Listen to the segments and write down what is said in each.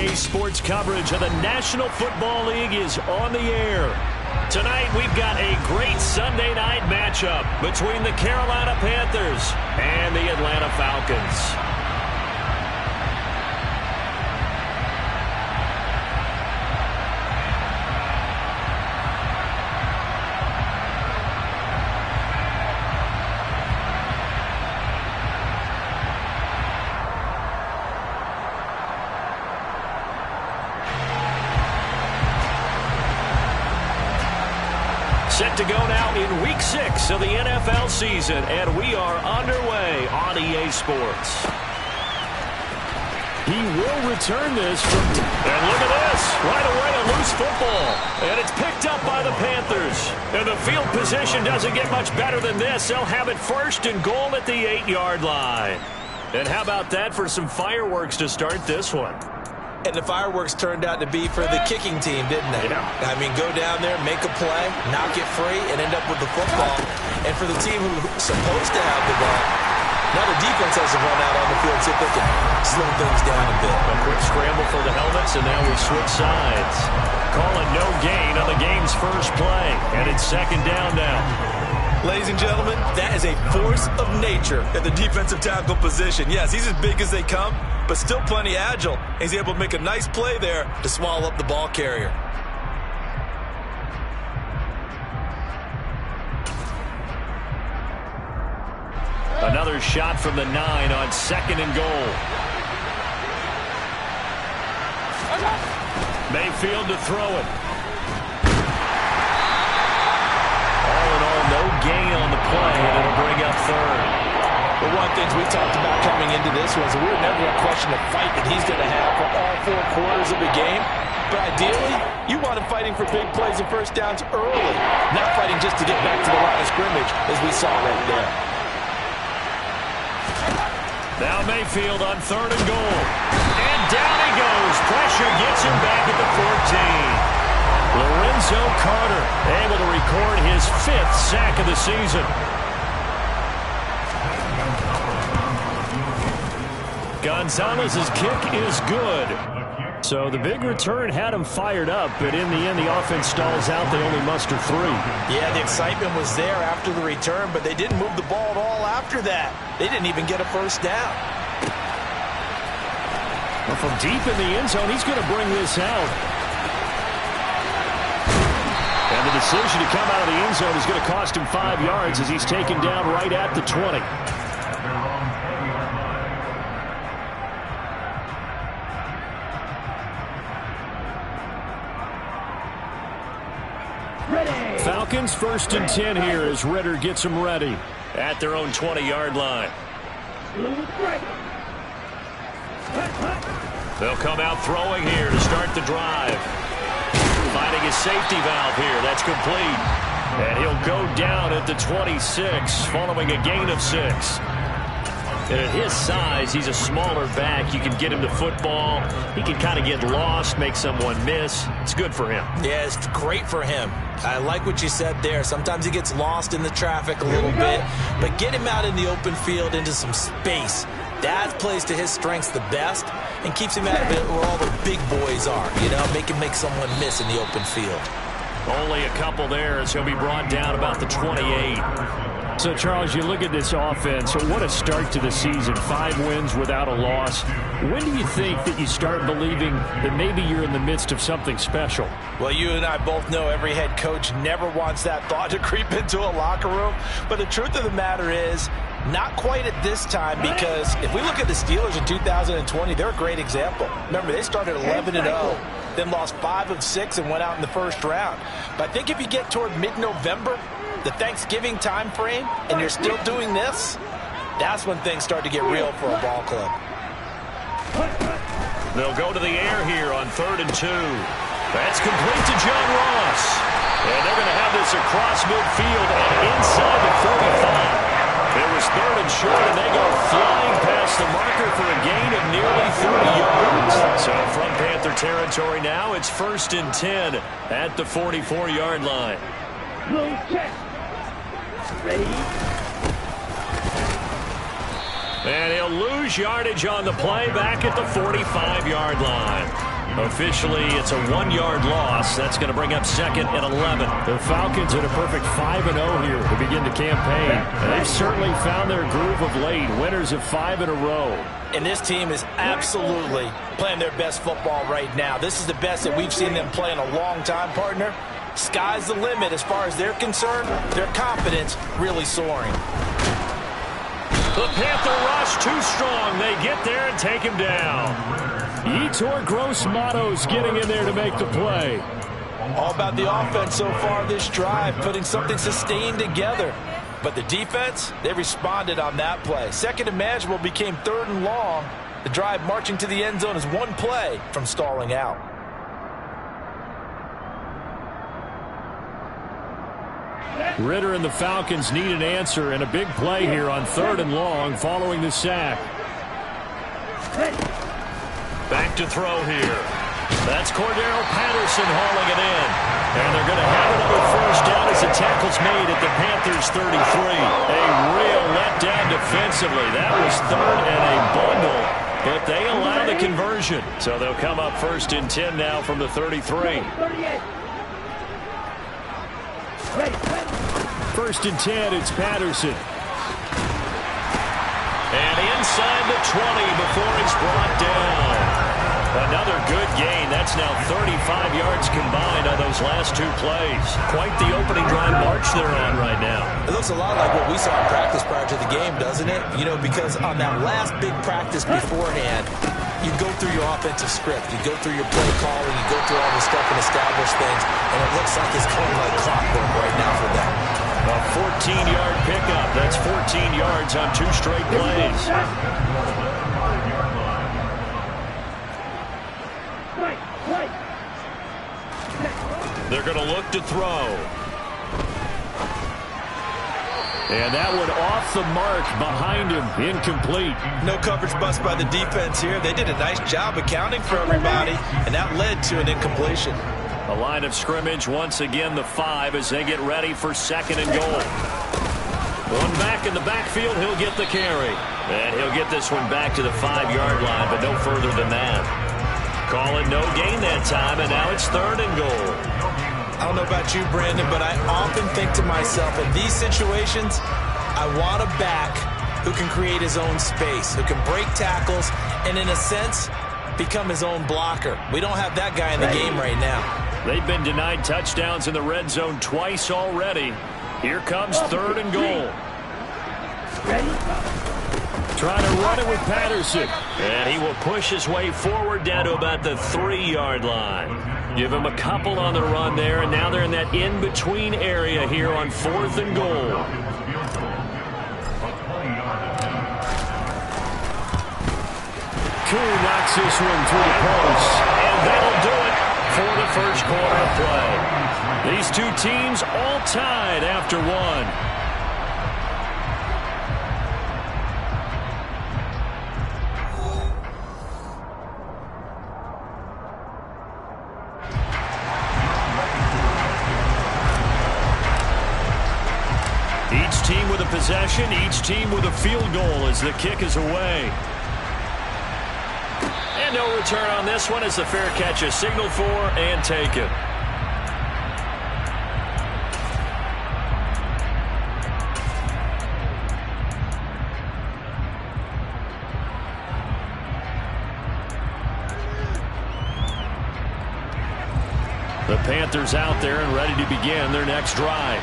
RDA Sports coverage of the National Football League is on the air. Tonight, we've got a great Sunday night matchup between the Carolina Panthers and the Atlanta Falcons. Set to go now in Week 6 of the NFL season, and we are underway on EA Sports. He will return this from... And look at this. Right away, a loose football. And it's picked up by the Panthers. And the field position doesn't get much better than this. They'll have it first and goal at the 8-yard line. And how about that for some fireworks to start this one? And the fireworks turned out to be for the kicking team, didn't they? Yeah. I mean, go down there, make a play, knock it free, and end up with the football. And for the team who's supposed to have the ball, now the defense has to run out on the field, see if they can slow things down a bit. A quick scramble for the helmets, and now we switch sides. Calling no gain on the game's first play, and it's second down now. Ladies and gentlemen, that is a force of nature at the defensive tackle position. Yes, he's as big as they come, but still plenty agile. He's able to make a nice play there to swallow up the ball carrier. Another shot from the 9 on second and goal. Mayfield to throw it. All in all, no gain on the play, and it'll bring up third. Well, one thing we talked about coming into this was we were never going to question the fight that he's going to have for all 4 quarters of the game. But ideally, you want him fighting for big plays and first downs early, not fighting just to get back to the line of scrimmage, as we saw right there. Now Mayfield on third and goal. And down he goes. Pressure gets him back at the 14. Lorenzo Carter able to record his 5th sack of the season. Gonzalez's kick is good. So the big return had him fired up, but in the end, the offense stalls out. They only muster 3. Yeah, the excitement was there after the return, but they didn't move the ball at all after that. They didn't even get a first down. Well, from deep in the end zone, he's going to bring this out. And the decision to come out of the end zone is going to cost him 5 yards as he's taken down right at the 20. Falcons 1st and 10 here as Ritter gets them ready at their own 20-yard line. They'll come out throwing here to start the drive. Finding his safety valve here. That's complete. And he'll go down at the 26 following a gain of 6. And at his size, he's a smaller back. You can get him to football. He can kind of get lost, make someone miss. It's good for him. Yeah, it's great for him. I like what you said there. Sometimes he gets lost in the traffic a little bit, but get him out in the open field into some space. That plays to his strengths the best and keeps him out of it where all the big boys are. You know, make someone miss in the open field. Only a couple there as he'll be brought down about the 28. So, Charles, you look at this offense, so what a start to the season. 5 wins without a loss. When do you think that you start believing that maybe you're in the midst of something special? Well, you and I both know every head coach never wants that thought to creep into a locker room. But the truth of the matter is, not quite at this time, because if we look at the Steelers in 2020, they're a great example. Remember, they started 11-0, then lost 5 of 6 and went out in the first round. But I think if you get toward mid-November, the Thanksgiving time frame, and you're still doing this, that's when things start to get real for a ball club. They'll go to the air here on 3rd and 2. That's complete to John Ross. And they're going to have this across midfield and inside the 45. It was 3rd and short, and they go flying past the marker for a gain of nearly 30 yards. So from Panther territory now, it's 1st and 10 at the 44-yard line. Ready? And he'll lose yardage on the play back at the 45-yard line. Officially, it's a 1-yard loss. That's going to bring up 2nd and 11. The Falcons in a perfect 5-0 here to begin the campaign. And they've certainly found their groove of late. Winners of 5 in a row. And this team is absolutely playing their best football right now. This is the best that we've seen them play in a long time, partner. Sky's the limit as far as they're concerned. Their confidence really soaring. The Panther rush too strong. They get there and take him down. Yetur Gross-Matos getting in there to make the play. All about the offense so far this drive, putting something sustained together. But the defense, they responded on that play. 2nd and manageable became 3rd and long. The drive marching to the end zone is one play from stalling out. Ritter and the Falcons need an answer, and a big play here on 3rd and long following the sack. Back to throw here. That's Cordero Patterson hauling it in. And they're going to have another 1st down as the tackle's made at the Panthers 33. A real letdown defensively. That was 3rd and a bundle, but they allow the conversion. So they'll come up 1st and 10 now from the 33. 1st and 10, it's Patterson. And inside the 20 before he's brought down. Another good gain. That's now 35 yards combined on those last 2 plays. Quite the opening drive march they're on right now. It looks a lot like what we saw in practice prior to the game, doesn't it? You know, because on that last big practice beforehand, you go through your offensive script. You go through your play calling. You go through all this stuff and establish things. And it looks like it's going like clockwork right now for them. A 14-yard pickup. That's 14 yards on 2 straight plays. They're going to look to throw. And that one off the mark behind him. Incomplete. No coverage bust by the defense here. They did a nice job accounting for everybody, and that led to an incompletion. A line of scrimmage once again, the 5 as they get ready for 2nd and goal. One back in the backfield, he'll get the carry. And he'll get this one back to the 5-yard line, but no further than that. Call it no gain that time, and now it's 3rd and goal. I don't know about you, Brandon, but I often think to myself, in these situations, I want a back who can create his own space, who can break tackles, and in a sense, become his own blocker. We don't have that guy in the game right now. They've been denied touchdowns in the red zone twice already. Here comes 3rd and goal. Trying to run it with Patterson. And he will push his way forward down to about the 3-yard line. Give him a couple on the run there, and now they're in that in-between area here on 4th and goal. Koo knocks this one through the post. And that'll do it for the first quarter of play. These 2 teams all tied after 1. Each team with a possession, each team with a field goal as the kick is away. And no return on this one as the fair catch is signaled for and taken. The Panthers out there and ready to begin their next drive.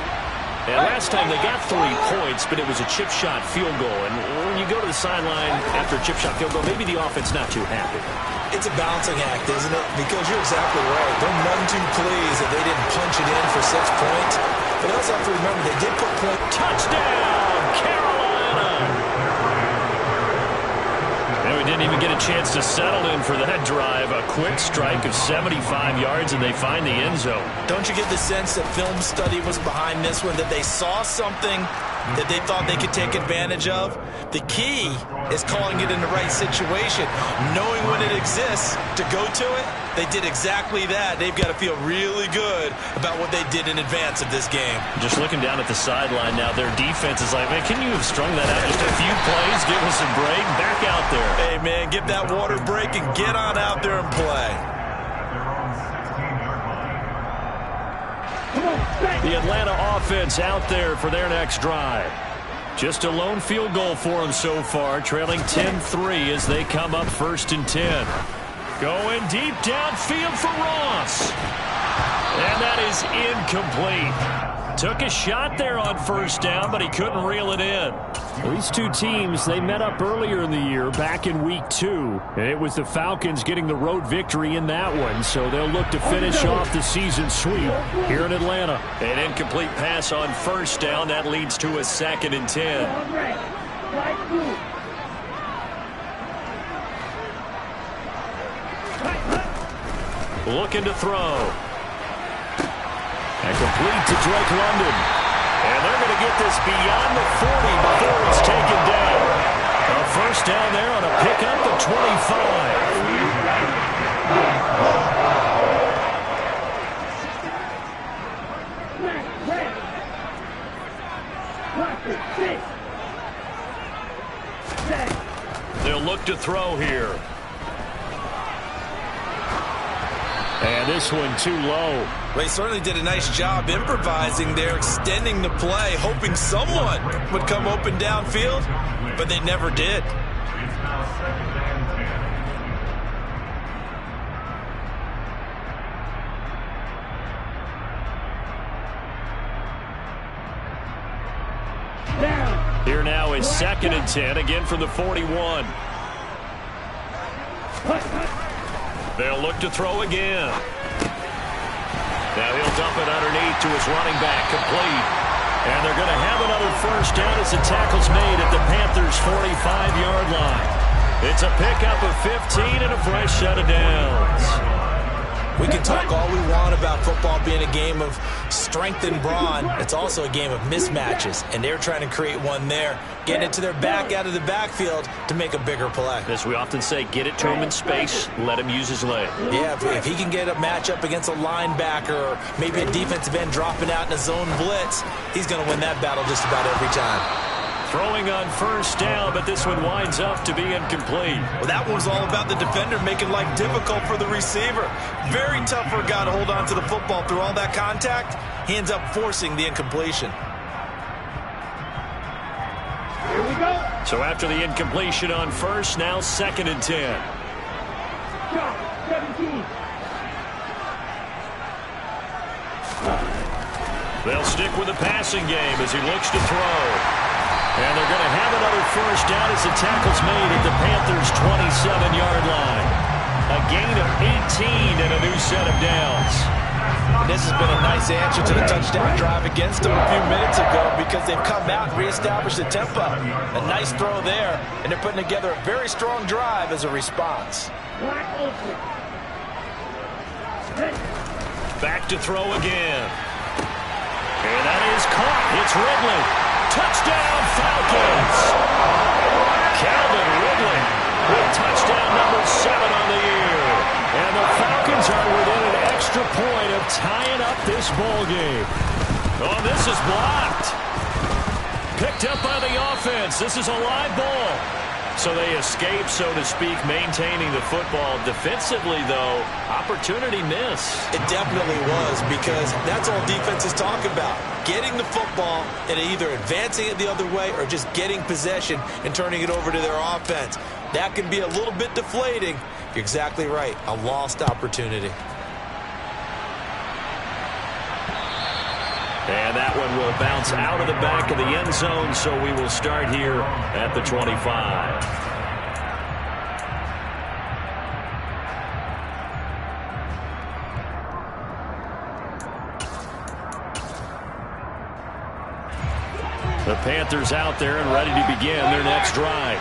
And last time they got 3 points, but it was a chip shot field goal. And when you go to the sideline after a chip shot field goal, maybe the offense not too happy. It's a balancing act, isn't it? Because you're exactly right. They're none too pleased that they didn't punch it in for 6 points. But also have to remember they did put point. Touchdown, Carolina! And we didn't even get a chance to settle in for that drive. A quick strike of 75 yards, and they find the end zone. Don't you get the sense that film study was behind this one, that they saw something that they thought they could take advantage of? The key is calling it in the right situation, knowing when it exists to go to it. They did exactly that. They've got to feel really good about what they did in advance of this game. Just looking down at the sideline now, their defense is like, man, can you have strung that out just a few plays? Give us a break. Back out there. Hey, man, give that water break and get on out there and play. The Atlanta offense out there for their next drive. Just a lone field goal for them so far, trailing 10-3 as they come up 1st and 10. Going deep downfield for Ross. And that is incomplete. Took a shot there on 1st down, but he couldn't reel it in. Well, these two teams, they met up earlier in the year, back in Week 2. And it was the Falcons getting the road victory in that one, so they'll look to finish off the season sweep here in Atlanta. An incomplete pass on 1st down. That leads to a 2nd and 10. Looking to throw. And complete to Drake London. And they're going to get this beyond the 40 before it's taken down. A 1st down there on a pickup of 25. They'll look to throw here. And this one too low. They certainly did a nice job improvising there, extending the play, hoping someone would come open downfield, but they never did. Here now is 2nd and 10, again from the 41. They'll look to throw again. Now he'll dump it underneath to his running back, complete. And they're going to have another 1st down as the tackle's made at the Panthers' 45-yard line. It's a pickup of 15 and a fresh set of downs. We can talk all we want about football being a game of strength and brawn. It's also a game of mismatches, and they're trying to create one there, getting it to their back out of the backfield to make a bigger play. As we often say, get it to him in space, let him use his leg. Yeah, if he can get a matchup against a linebacker or maybe a defensive end dropping out in a zone blitz, he's going to win that battle just about every time. Throwing on 1st down, but this one winds up to be incomplete. Well, that was all about the defender making life difficult for the receiver. Very tough for a guy to hold on to the football through all that contact. He ends up forcing the incompletion. Here we go. So after the incompletion on 1st, now 2nd and 10. Shot, 17. They'll stick with the passing game as he looks to throw. And they're going to have another 1st down as the tackle's made at the Panthers' 27-yard line. A gain of 18 and a new set of downs. And this has been a nice answer to the touchdown drive against them a few minutes ago because they've come out and reestablished the tempo. A nice throw there, and they're putting together a very strong drive as a response. Back to throw again. And that is caught. It's Ridley. Touchdown, Falcons! Calvin Ridley with touchdown number 7 on the year. And the Falcons are within an extra point of tying up this ball game. Oh, this is blocked. Picked up by the offense. This is a live ball. So they escape, so to speak, maintaining the football. Defensively, though, opportunity miss. It definitely was, because that's all defenses talk about. Getting the football and either advancing it the other way or just getting possession and turning it over to their offense. That can be a little bit deflating. You're exactly right. A lost opportunity. And that one will bounce out of the back of the end zone, so we will start here at the 25. The Panthers out there and ready to begin their next drive.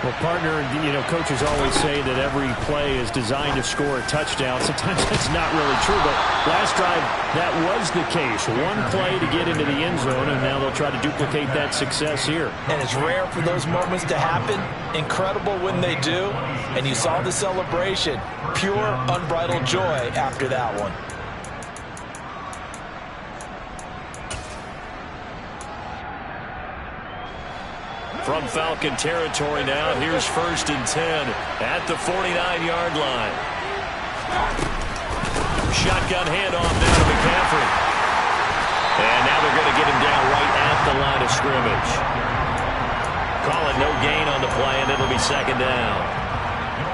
Well, partner, you know, coaches always say that every play is designed to score a touchdown. Sometimes that's not really true, but last drive, that was the case. One play to get into the end zone, and now they'll try to duplicate that success here. And it's rare for those moments to happen. Incredible when they do. And you saw the celebration. Pure, unbridled joy after that one. From Falcon territory now, here's 1st and 10 at the 49-yard line. Shotgun handoff now to McCaffrey. And now they're going to get him down right at the line of scrimmage. Call it no gain on the play, and it'll be second down.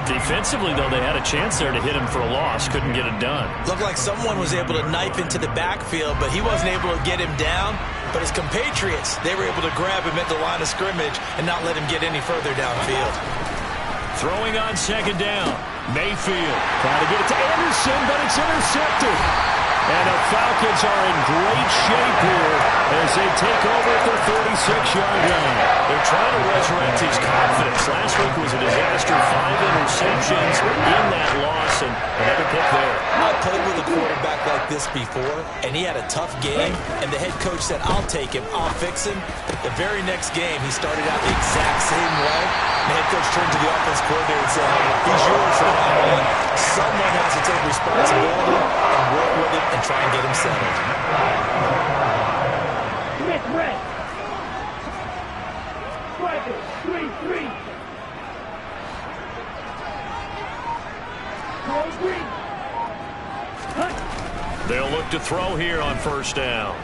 Defensively, though, they had a chance there to hit him for a loss. Couldn't get it done. Looked like someone was able to knife into the backfield, but he wasn't able to get him down. But his compatriots, they were able to grab him at the line of scrimmage and not let him get any further downfield. Throwing on second down. Mayfield trying to get it to Anderson, but it's intercepted. And the Falcons are in great shape here as they take over at their 46-yard line. They're trying to resurrect his confidence. Last week was a disaster. 5 interceptions in that loss, and another pick there. I played with a quarterback like this before, and he had a tough game, and the head coach said, I'll take him, I'll fix him. The very next game, he started out the exact same way. The head coach turned to the offense coordinator and said, he's yours from now on. Someone has to take responsibility and work with him and try and get him settled. Smith red. Striker, 3-3. Call green. They'll look to throw here on first down.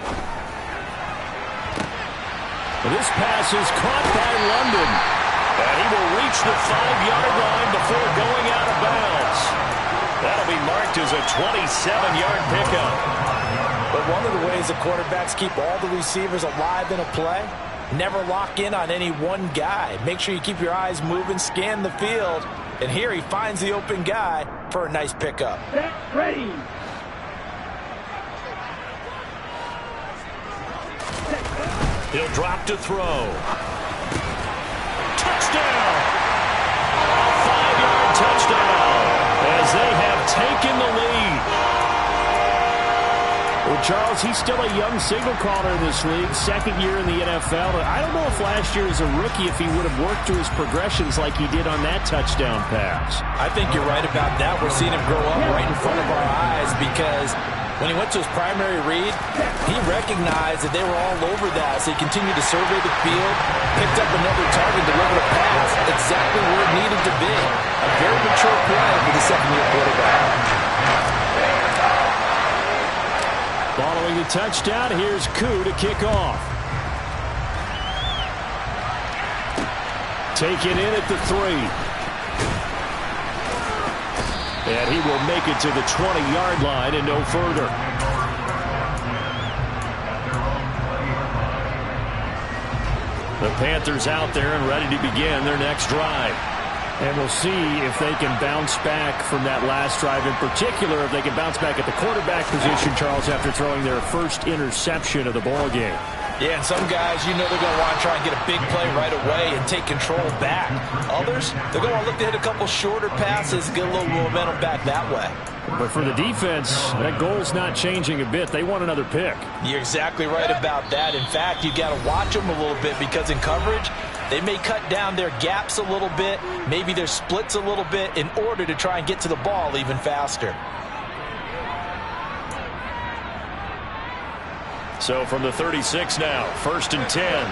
This pass is caught by London. And he will reach the 5-yard line before going out of bounds. That'll be marked as a 27-yard pickup. But one of the ways the quarterbacks keep all the receivers alive in a play, never lock in on any one guy. Make sure you keep your eyes moving, scan the field. And here he finds the open guy for a nice pickup. Set, ready. He'll drop to throw. Touchdown! A 5-yard touchdown as they have taken the lead. Well, Charles, he's still a young signal caller in this league, second year in the NFL. I don't know if last year as a rookie if he would have worked through his progressions like he did on that touchdown pass. I think you're right about that. We're seeing him grow up right in front of our eyes because when he went to his primary read, he recognized that they were all over that. So he continued to survey the field, picked up another target, delivered a pass exactly where it needed to be. A very mature play for the second-year quarterback. Following the touchdown, here's Koo to kick off. Taken in at the 3. And he will make it to the 20-yard line and no further. The Panthers out there and ready to begin their next drive. And we'll see if they can bounce back from that last drive. In particular, if they can bounce back at the quarterback position, Charles, after throwing their first interception of the ball game. Yeah, and some guys, you know they're going to want to try and get a big play right away and take control back. Others, they're going to want to look to hit a couple shorter passes, get a little momentum back that way. But for the defense, that goal's not changing a bit. They want another pick. You're exactly right about that. In fact, you've got to watch them a little bit because in coverage, they may cut down their gaps a little bit, maybe their splits a little bit in order to try and get to the ball even faster. So from the 36 now, 1st and 10.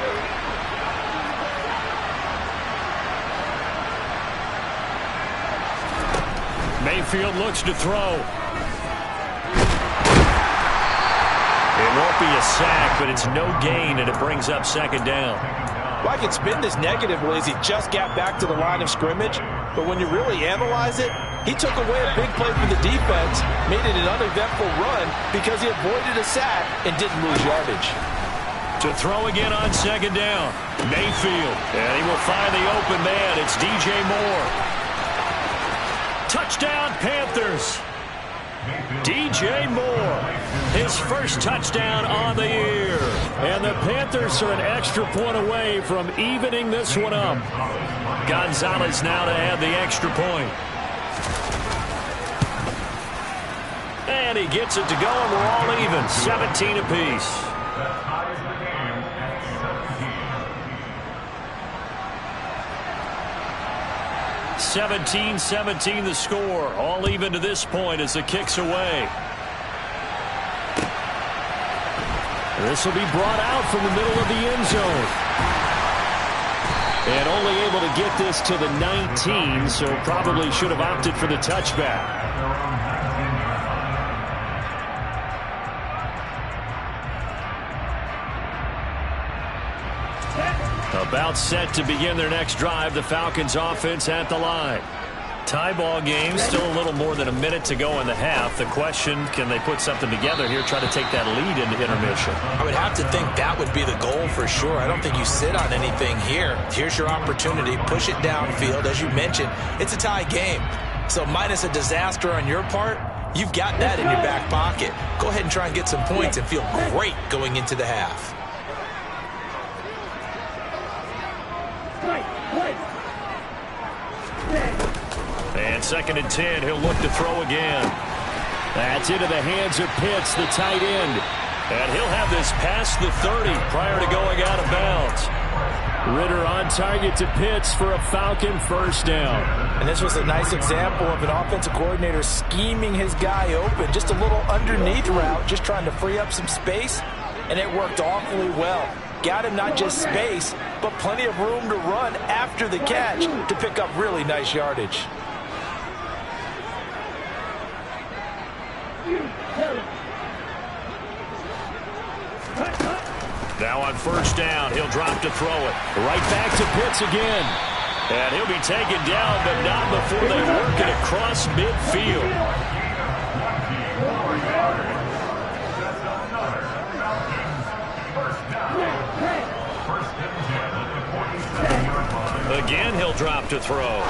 Mayfield looks to throw. It won't be a sack, but it's no gain, and it brings up second down. Well, I can spin this negatively as he just got back to the line of scrimmage, but when you really analyze it, he took away a big play from the defense, made it an uneventful run because he avoided a sack and didn't lose yardage. To throw again on second down, Mayfield, and he will find the open man. It's DJ Moore. Touchdown, Panthers. DJ Moore, his first touchdown on the year. And the Panthers are an extra point away from evening this one up. Gonzalez now to add the extra point. And he gets it to go, and we're all even, 17 apiece. (17-17) the score. All even to this point as the kick's away. This will be brought out from the middle of the end zone. And only able to get this to the 19, so probably should have opted for the touchback. About set to begin their next drive. The Falcons offense at the line. Tie ball game, still a little more than a minute to go in the half. The question, can they put something together here, try to take that lead into intermission? I would have to think that would be the goal for sure. I don't think you sit on anything here. Here's your opportunity. Push it downfield. As you mentioned, it's a tie game. So minus a disaster on your part, you've got that in your back pocket. Go ahead and try and get some points and feel great going into the half. And 2nd and 10, he'll look to throw again. That's into the hands of Pitts, the tight end. And he'll have this past the 30 prior to going out of bounds. Ritter on target to Pitts for a Falcon first down. And this was a nice example of an offensive coordinator scheming his guy open. Just a little underneath route, just trying to free up some space. And it worked awfully well. Got him not just space, but plenty of room to run after the catch to pick up really nice yardage. Now on first down, he'll drop to throw it. Right back to Pitts again. And he'll be taken down, but not before they work it across midfield. Again, he'll drop to throw.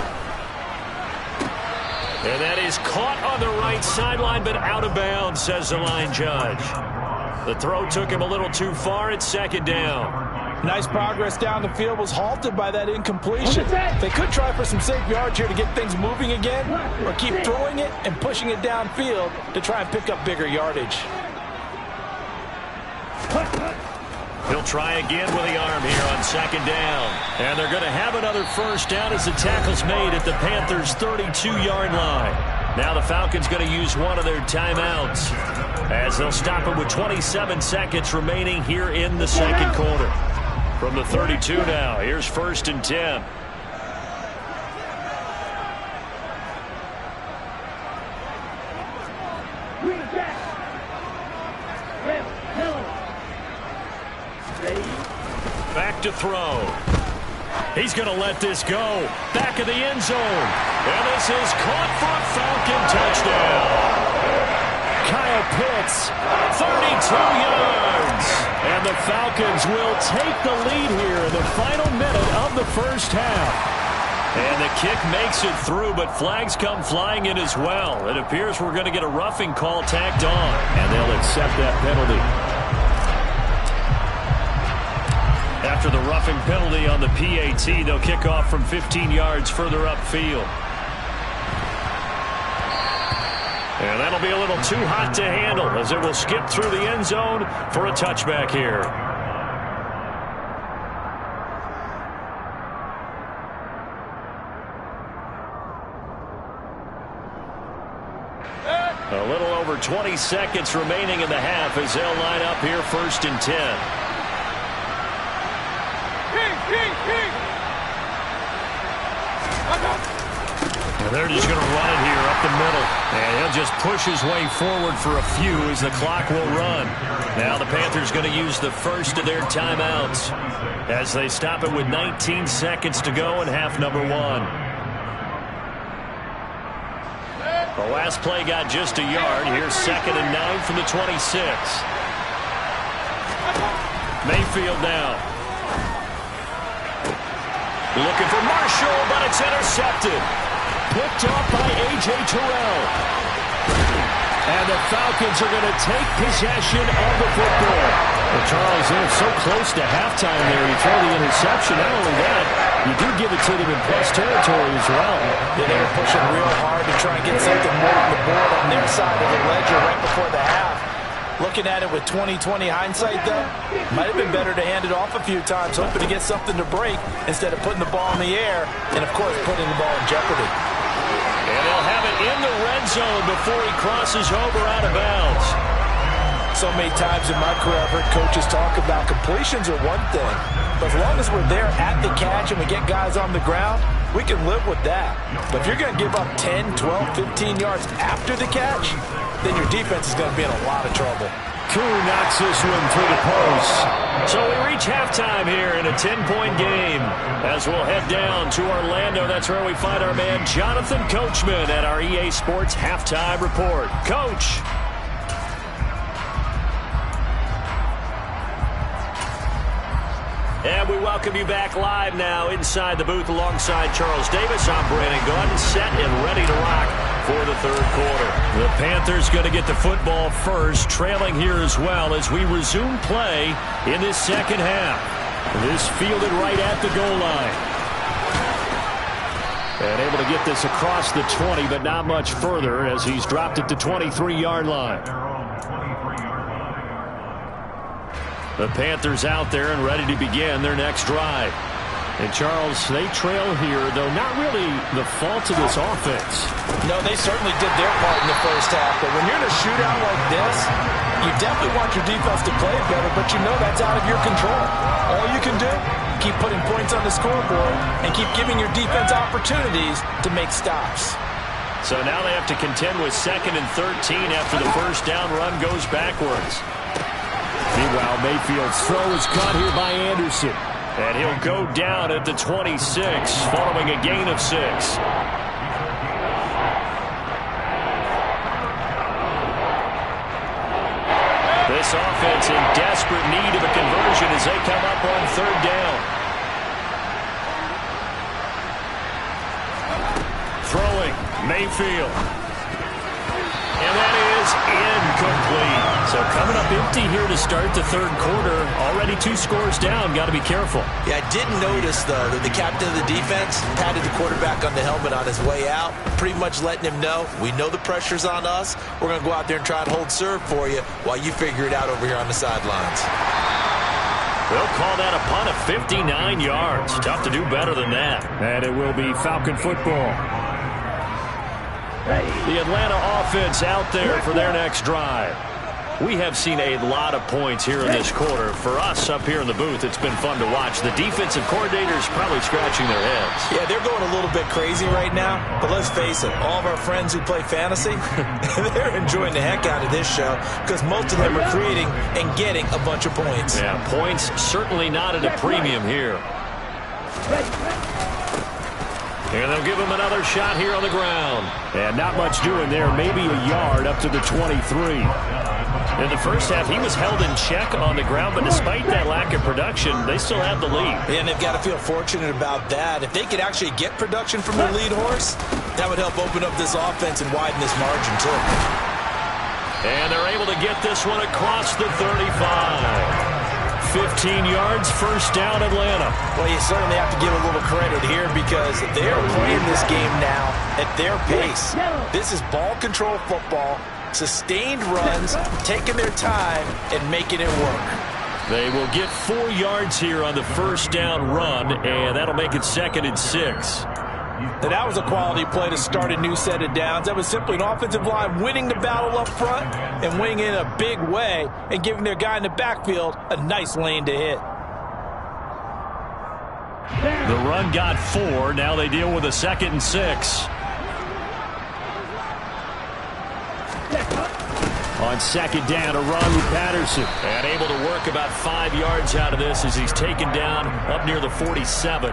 And that is caught on the right sideline, but out of bounds, says the line judge. The throw took him a little too far. It's 2nd down. Nice progress down the field, was halted by that incompletion. They could try for some safe yards here to get things moving again, or keep throwing it and pushing it downfield to try and pick up bigger yardage. He'll try again with the arm here on 2nd down. And they're going to have another first down as the tackle's made at the Panthers' 32-yard line. Now the Falcons going to use one of their timeouts as they'll stop it with 27 seconds remaining here in the 2nd quarter. From the 32 now, here's 1st and 10. Back to throw. He's going to let this go. Back of the end zone. And this is caught for a Falcon touchdown. Kyle Pitts, 32 yards. And the Falcons will take the lead here in the final minute of the first half. And the kick makes it through, but flags come flying in as well. It appears we're going to get a roughing call tacked on. And they'll accept that penalty. After the roughing penalty on the PAT, they'll kick off from 15 yards further upfield. And that'll be a little too hot to handle as it will skip through the end zone for a touchback here. A little over 20 seconds remaining in the half as they'll line up here 1st and 10. And they're just going to run it here up the middle. And he'll just push his way forward for a few as the clock will run. Now the Panthers going to use the first of their timeouts as they stop it with 19 seconds to go in half number 1. The last play got just a yard. Here's 2nd and 9 from the 26. Mayfield now. Looking for Marshall, but it's intercepted. Picked off by A.J. Terrell. And the Falcons are going to take possession of the football. Well, Charles, they're so close to halftime there. You throw the interception. Not only that, you do give it to them in plus territory as well. Yeah, they were pushing real hard to try and get something more on the board on their side of the ledger right before the half. Looking at it with 20/20 hindsight, though, might have been better to hand it off a few times, hoping to get something to break instead of putting the ball in the air and, of course, putting the ball in jeopardy. And they'll have it in the red zone before he crosses over out of bounds. So many times in my career, I've heard coaches talk about completions are one thing, but as long as we're there at the catch and we get guys on the ground, we can live with that. But if you're going to give up 10, 12, 15 yards after the catch, then your defense is going to be in a lot of trouble. Koo knocks this one through the post. So we reach halftime here in a 10-point game. As we'll head down to Orlando, that's where we find our man Jonathan Coachman at our EA Sports Halftime Report. Coach. And we welcome you back live now inside the booth alongside Charles Davis. I'm Brandon Gunn, set and ready to rock for the third quarter. The Panthers going to get the football first, trailing here as well as we resume play in this second half. This fielded right at the goal line. And able to get this across the 20, but not much further as he's dropped it to 23-yard line. The Panthers out there and ready to begin their next drive. And, Charles, they trail here, though not really the fault of this offense. No, they certainly did their part in the first half. But when you're in a shootout like this, you definitely want your defense to play better, but you know that's out of your control. All you can do, keep putting points on the scoreboard and keep giving your defense opportunities to make stops. So now they have to contend with 2nd and 13 after the first down run goes backwards. Meanwhile, Mayfield's throw is caught here by Anderson. And he'll go down at the 26, following a gain of 6. This offense in desperate need of a conversion as they come up on 3rd down. Throwing, Mayfield. And that is incomplete. So coming up empty here to start the third quarter. Already 2 scores down. Got to be careful. Yeah, I did notice, though, that the captain of the defense patted the quarterback on the helmet on his way out, pretty much letting him know, we know the pressure's on us. We're going to go out there and try and hold serve for you while you figure it out over here on the sidelines. They'll call that a punt of 59 yards. Tough to do better than that. And it will be Falcon football. The Atlanta offense out there for their next drive. We have seen a lot of points here in this quarter. For us up here in the booth, it's been fun to watch. The defensive coordinators probably scratching their heads. Yeah, they're going a little bit crazy right now. But let's face it, all of our friends who play fantasy, they're enjoying the heck out of this show because most of them are creating and getting a bunch of points. Yeah, points certainly not at a premium here. And they'll give him another shot here on the ground. And not much doing there. Maybe a yard up to the 23. In the first half, he was held in check on the ground, but despite that lack of production, they still have the lead. And they've got to feel fortunate about that. If they could actually get production from their lead horse, that would help open up this offense and widen this margin, too. And they're able to get this one across the 35. 15 yards, first down, Atlanta. Well, you certainly have to give a little credit here because they're playing this game now at their pace. This is ball control football, sustained runs, taking their time and making it work. They will get 4 yards here on the first down run, and that'll make it 2nd and 6. Now, that was a quality play to start a new set of downs. That was simply an offensive line winning the battle up front and winning in a big way and giving their guy in the backfield a nice lane to hit. The run got 4. Now they deal with a 2nd and 6. On 2nd down, a run with Patterson. And able to work about 5 yards out of this as he's taken down up near the 47.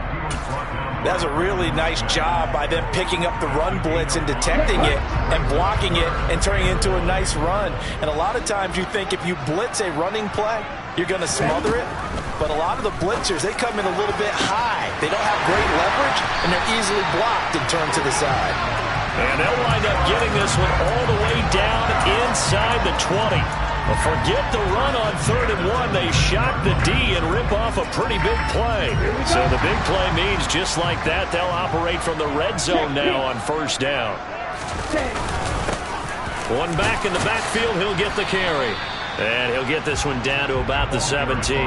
That's a really nice job by them picking up the run blitz and detecting it and blocking it and turning it into a nice run. And a lot of times you think if you blitz a running play, you're going to smother it. But a lot of the blitzers, they come in a little bit high. They don't have great leverage, and they're easily blocked and turned to the side. And they'll wind up getting this one all the way down inside the 20. But forget the run on 3rd and 1. They shock the D and rip off a pretty big play. So the big play means just like that, they'll operate from the red zone now on first down. One back in the backfield, he'll get the carry. And he'll get this one down to about the 17.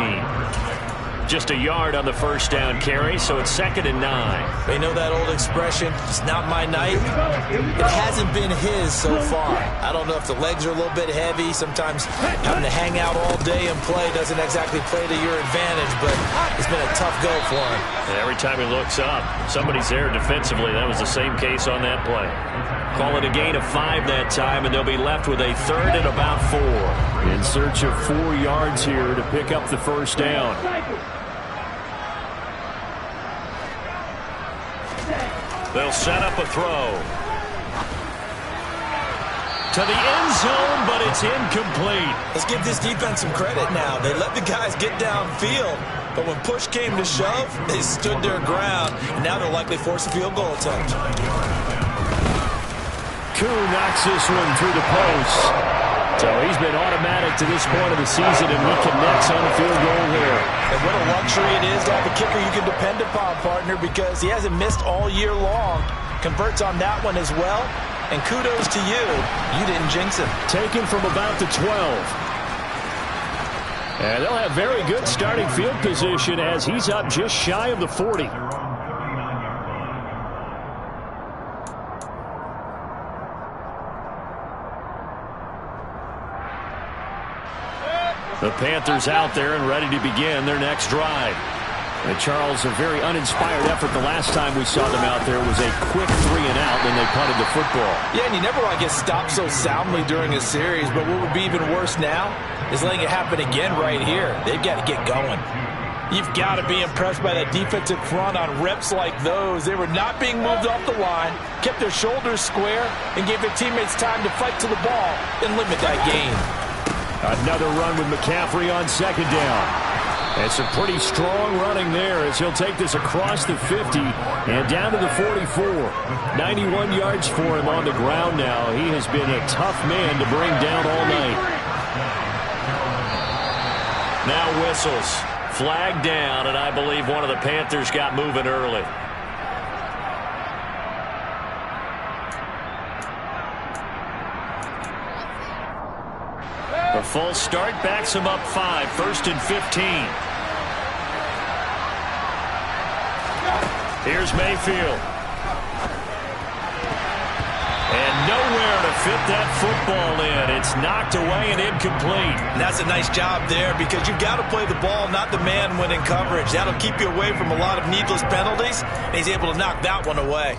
Just a yard on the first down carry, so it's 2nd and 9. They know that old expression, it's not my night. It hasn't been his so far. I don't know if the legs are a little bit heavy. Sometimes having to hang out all day and play doesn't exactly play to your advantage, but it's been a tough go for him. And every time he looks up, somebody's there defensively. That was the same case on that play. Call it a gain of 5 that time, and they'll be left with a 3rd and about 4. In search of 4 yards here to pick up the first down. They'll set up a throw. To the end zone, but it's incomplete. Let's give this defense some credit now. They let the guys get downfield, but when push came to shove, they stood their ground, and now they'll likely force a field goal attempt. Koo knocks this one through the post. So he's been automatic to this point of the season, and he connects on the field goal here. And what a luxury it is to have a kicker you can depend upon, partner, because he hasn't missed all year long. Converts on that one as well. And kudos to you. You didn't jinx him. Taken from about the 12. And they'll have very good starting field position as he's up just shy of the 40. The Panthers out there and ready to begin their next drive. And Charles, a very uninspired effort the last time we saw them out there was a quick 3-and-out when they punted the football. Yeah, and you never want to get stopped so soundly during a series, but what would be even worse now is letting it happen again right here. They've got to get going. You've got to be impressed by that defensive front on reps like those. They were not being moved off the line, kept their shoulders square, and gave their teammates time to fight to the ball and limit that gain. Another run with McCaffrey on second down. And some pretty strong running there as he'll take this across the 50 and down to the 44. 91 yards for him on the ground now. He has been a tough man to bring down all night. Now whistles. Flag down, and I believe one of the Panthers got moving early. A full start backs him up 5, 1st and 15. Here's Mayfield. And nowhere to fit that football in. It's knocked away and incomplete. And that's a nice job there because you've got to play the ball, not the man when in coverage. That'll keep you away from a lot of needless penalties, and he's able to knock that one away.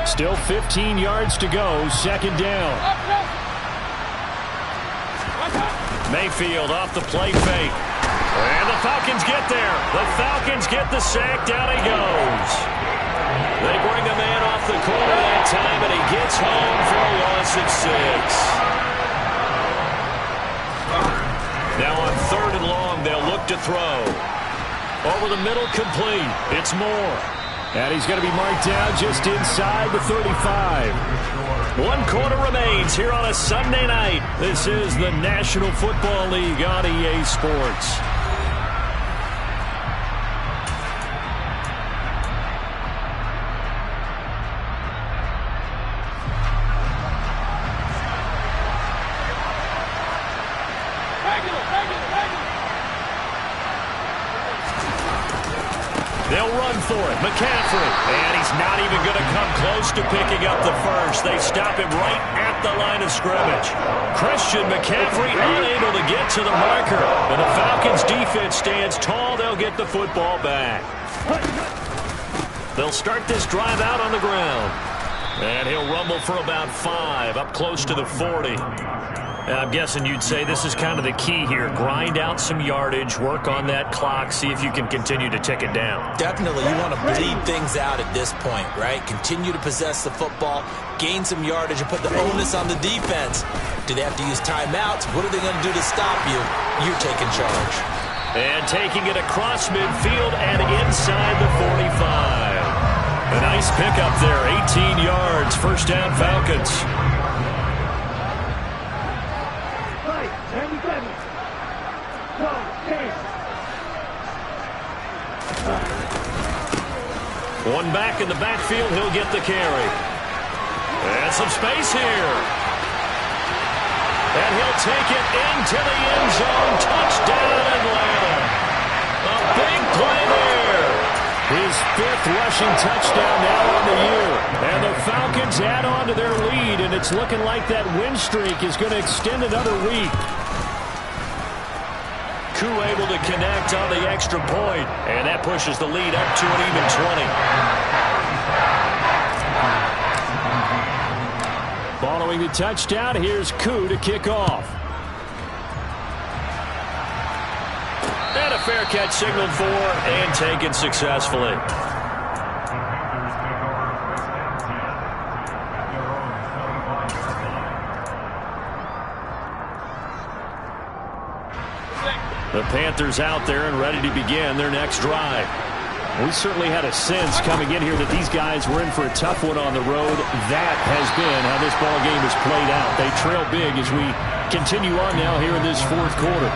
Still 15 yards to go, second down. Mayfield off the play fake. And the Falcons get there. The Falcons get the sack. Down he goes. They bring a man off the corner that time, and he gets home for a loss of 6. Now on 3rd and long, they'll look to throw. Over the middle, complete. It's Moore. And he's going to be marked down just inside the 35. 1 quarter remains here on a Sunday night. This is the National Football League on EA Sports. They'll run for it. McCaffrey. And he's not even going to come close to picking up the first. They stop him right at the line of scrimmage. Christian McCaffrey unable to get to the marker. And the Falcons defense stands tall. They'll get the football back. They'll start this drive out on the ground. And he'll rumble for about 5, up close to the 40. And I'm guessing you'd say this is kind of the key here. Grind out some yardage, work on that clock, see if you can continue to tick it down. Definitely, you want to bleed things out at this point, right? Continue to possess the football, gain some yardage, and put the onus on the defense. Do they have to use timeouts? What are they going to do to stop you? You're taking charge. And taking it across midfield and inside the 45. A nice pickup there, 18 yards, first down Falcons. 1 back in the backfield, he'll get the carry. And some space here. And he'll take it into the end zone. Touchdown, Atlanta. A big play there. His 5th rushing touchdown now on the year. And the Falcons add on to their lead, and it's looking like that win streak is going to extend another week. Koo able to connect on the extra point, and that pushes the lead up to an even 20. Following the touchdown, here's Koo to kick off. And a fair catch signaled for and taken successfully. The Panthers out there and ready to begin their next drive. We certainly had a sense coming in here that these guys were in for a tough one on the road. That has been how this ball game has played out. They trail big as we continue on now here in this fourth quarter.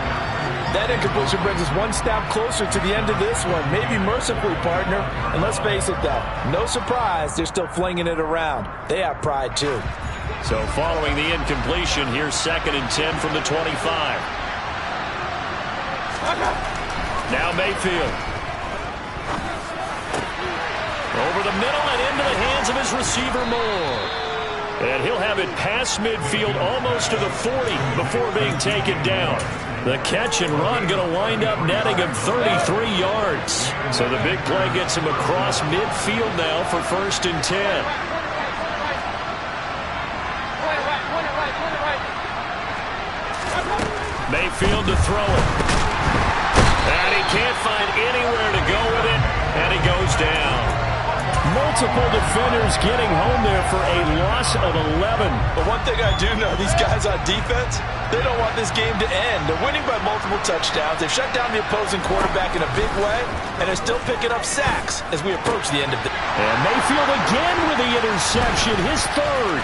That incompletion brings us one step closer to the end of this one. Maybe mercifully, partner. And let's face it, though, no surprise, they're still flinging it around. They have pride, too. So following the incompletion, here's 2nd and 10 from the 25. Now Mayfield. Over the middle and into the hands of his receiver Moore. And he'll have it past midfield almost to the 40 before being taken down. The catch and run going to wind up netting him 33 yards. So the big play gets him across midfield now for 1st and 10. Mayfield to throw it. And he can't find anywhere to go with it, and he goes down. Multiple defenders getting home there for a loss of 11. But one thing I do know, these guys on defense, they don't want this game to end. They're winning by multiple touchdowns. They've shut down the opposing quarterback in a big way, and they're still picking up sacks as we approach the end of the... And Mayfield again with the interception, his 3rd.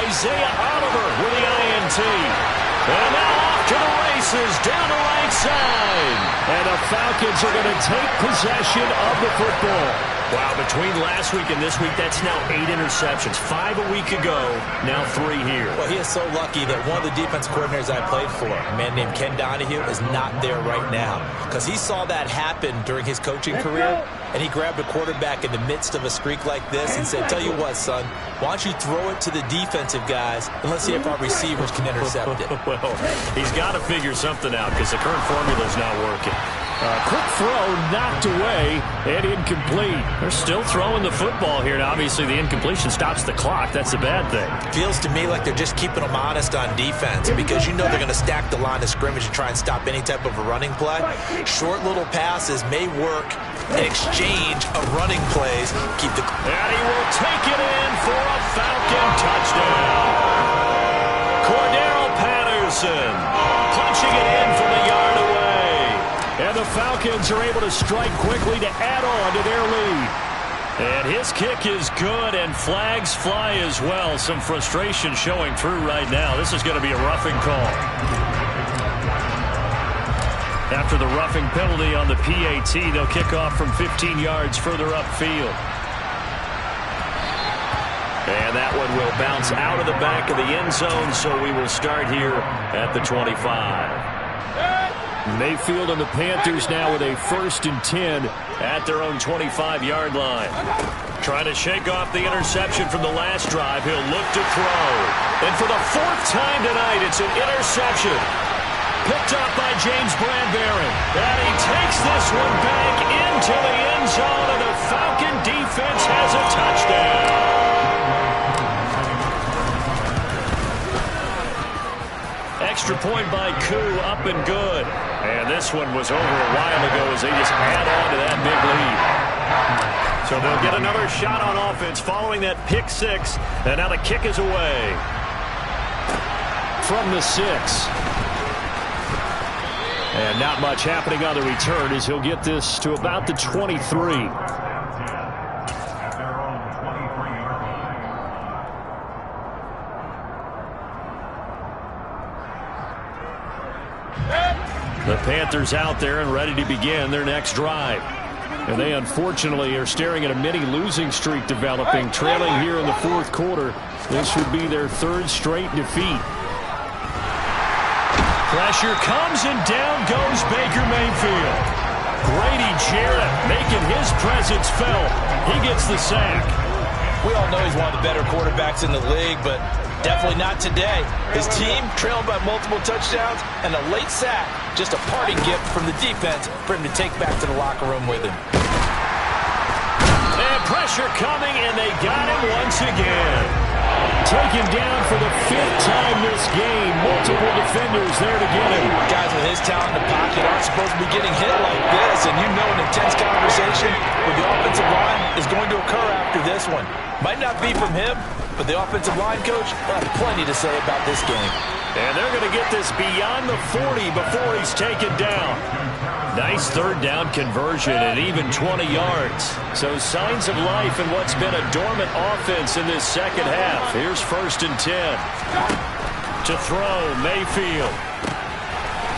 Isaiah Oliver with the INT. And now off to the races down the right side. And the Falcons are going to take possession of the football. Wow, between last week and this week, that's now 8 interceptions. 5 a week ago, now 3 here. Well, he is so lucky that one of the defense coordinators I played for, a man named Ken Donahue, is not there right now. Because he saw that happen during his coaching career, and he grabbed a quarterback in the midst of a streak like this and said, tell you what, son, why don't you throw it to the defensive guys, and let's see if our receivers can intercept it. Well, he's got to figure something out because the current formula's not working. Quick throw knocked away and incomplete. They're still throwing the football here. Now, obviously, the incompletion stops the clock. That's a bad thing. Feels to me like they're just keeping them honest on defense because you know they're going to stack the line of scrimmage and try and stop any type of a running play. Short little passes may work in exchange of running plays. Keep the... And he will take it in for a Falcon touchdown. Cordero Patterson punching it in from a yard away. And the Falcons are able to strike quickly to add on to their lead. And his kick is good, and flags fly as well. Some frustration showing through right now. This is going to be a roughing call. After the roughing penalty on the PAT, they'll kick off from 15 yards further upfield. And that one will bounce out of the back of the end zone, so we will start here at the 25. Mayfield and the Panthers now with a 1st and 10 at their own 25-yard line. Trying to shake off the interception from the last drive. He'll look to throw. And for the 4th time tonight, it's an interception. Picked up by James Bradbury. And he takes this one back into the end zone, and the Falcon defense has a touchdown. Extra point by Koo, up and good. And this one was over a while ago as they just add on to that big lead. So they'll get another shot on offense following that pick 6. And now the kick is away. From the 6. And not much happening on the return as he'll get this to about the 23. The Panthers out there and ready to begin their next drive. And they unfortunately are staring at a mini losing streak developing, trailing here in the 4th quarter. This would be their 3rd straight defeat. Pressure comes and down goes Baker Mayfield. Grady Jarrett making his presence felt. He gets the sack. We all know he's one of the better quarterbacks in the league, but Definitely not today. His team trailed by multiple touchdowns and a late sack. Just a parting gift from the defense for him to take back to the locker room with him. And pressure coming, and they got him once again. Taken down for the 5th time this game. Multiple defenders there to get him. Guys with his talent in the pocket aren't supposed to be getting hit like this, and you know an intense conversation with the offensive line is going to occur after this one. Might not be from him, but the offensive line coach will have plenty to say about this game. And they're going to get this beyond the 40 before he's taken down. Nice third down conversion and even 20 yards. So signs of life in what's been a dormant offense in this second half. Here's 1st and 10. To throw, Mayfield.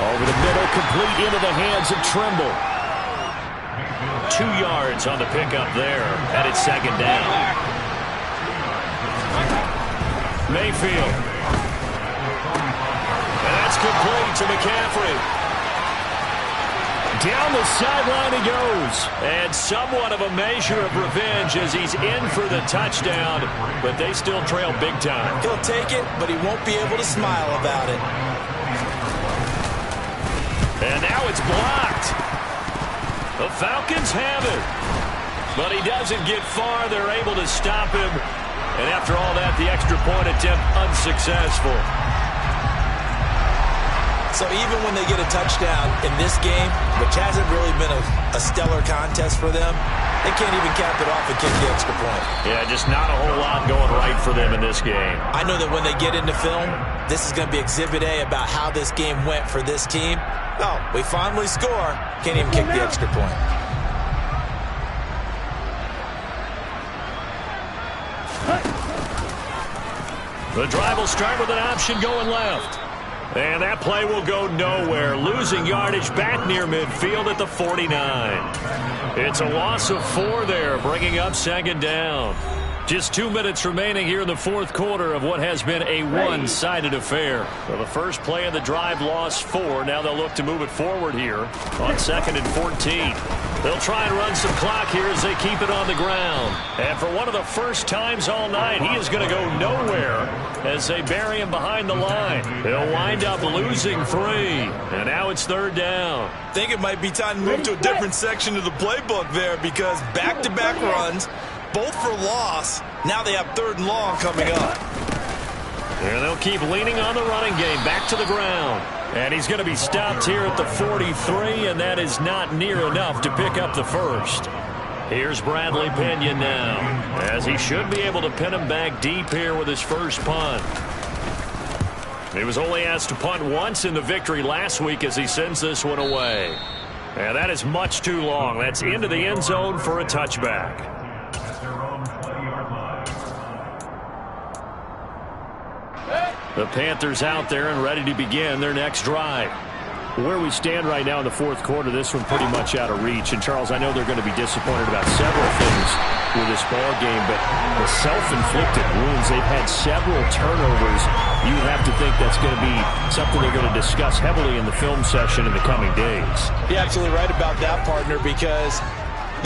Over the middle, complete into the hands of Trimble. 2 yards on the pickup there. And it's 2nd down. Mayfield. And that's complete to McCaffrey. Down the sideline he goes. And somewhat of a measure of revenge as he's in for the touchdown. But they still trail big time. He'll take it, but he won't be able to smile about it. And now it's blocked. The Falcons have it. But he doesn't get far. They're able to stop him. And after all that, the extra point attempt unsuccessful. So even when they get a touchdown in this game, which hasn't really been a stellar contest for them, they can't even cap it off and kick the extra point. Yeah, just not a whole lot going right for them in this game. I know that when they get into film, this is going to be Exhibit A about how this game went for this team. Oh, we finally score. Can't even kick the extra point. The drive will start with an option going left. And that play will go nowhere. Losing yardage back near midfield at the 49. It's a loss of 4 there, bringing up 2nd down. Just 2 minutes remaining here in the 4th quarter of what has been a one-sided affair. So the first play of the drive lost 4. Now they'll look to move it forward here on 2nd and 14. They'll try and run some clock here as they keep it on the ground. And for one of the first times all night, he is going to go nowhere as they bury him behind the line. He'll wind up losing 3. And now it's 3rd down. I think it might be time to move to a different section of the playbook there because back-to-back runs, both for loss. Now they have 3rd and long coming up. And they'll keep leaning on the running game. Back to the ground. And he's going to be stopped here at the 43, and that is not near enough to pick up the first. Here's Bradley Pinion now, as he should be able to pin him back deep here with his first punt. He was only asked to punt once in the victory last week as he sends this one away. And that is much too long. That's into the end zone for a touchback. The Panthers out there and ready to begin their next drive. Where we stand right now in the 4th quarter, this one pretty much out of reach. And, Charles, I know they're going to be disappointed about several things with this ball game, but the self-inflicted wounds, they've had several turnovers. You have to think that's going to be something they're going to discuss heavily in the film session in the coming days. You're absolutely right about that, partner, because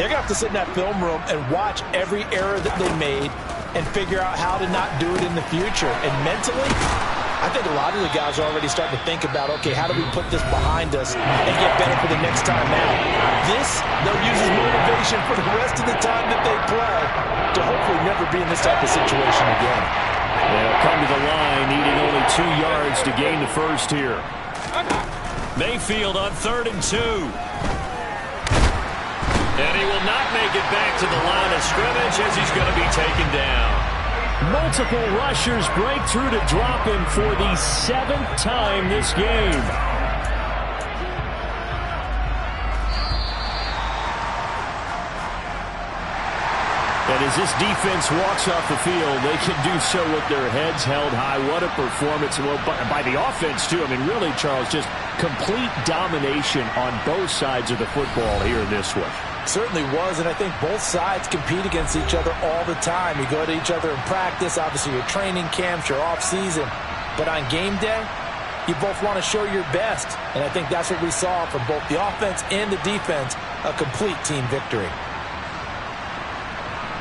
they're going to have to sit in that film room and watch every error that they made and figure out how to not do it in the future. And mentally, I think a lot of the guys are already starting to think about, okay, how do we put this behind us and get better for the next time out? This, they'll use as motivation for the rest of the time that they play to hopefully never be in this type of situation again. They'll come to the line, needing only 2 yards to gain the first here. Mayfield on 3rd and 2. And he will not make it back to the line of scrimmage as he's going to be taken down. Multiple rushers break through to drop him for the 7th time this game. And as this defense walks off the field, they can do so with their heads held high. What a performance. Well, by the offense, too. I mean, really, Charles, just complete domination on both sides of the football here in this one. Certainly was, and I think both sides compete against each other all the time. You go to each other in practice, obviously your training camps, your off-season. But on game day, you both want to show your best. And I think that's what we saw from both the offense and the defense, a complete team victory.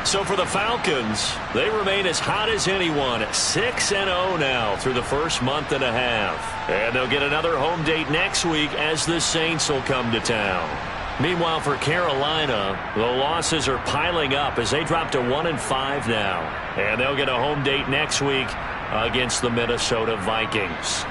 So for the Falcons, they remain as hot as anyone, 6-0 now through the first month and a half. And they'll get another home date next week as the Saints will come to town. Meanwhile, for Carolina, the losses are piling up as they drop to 1-5 now. And they'll get a home date next week against the Minnesota Vikings.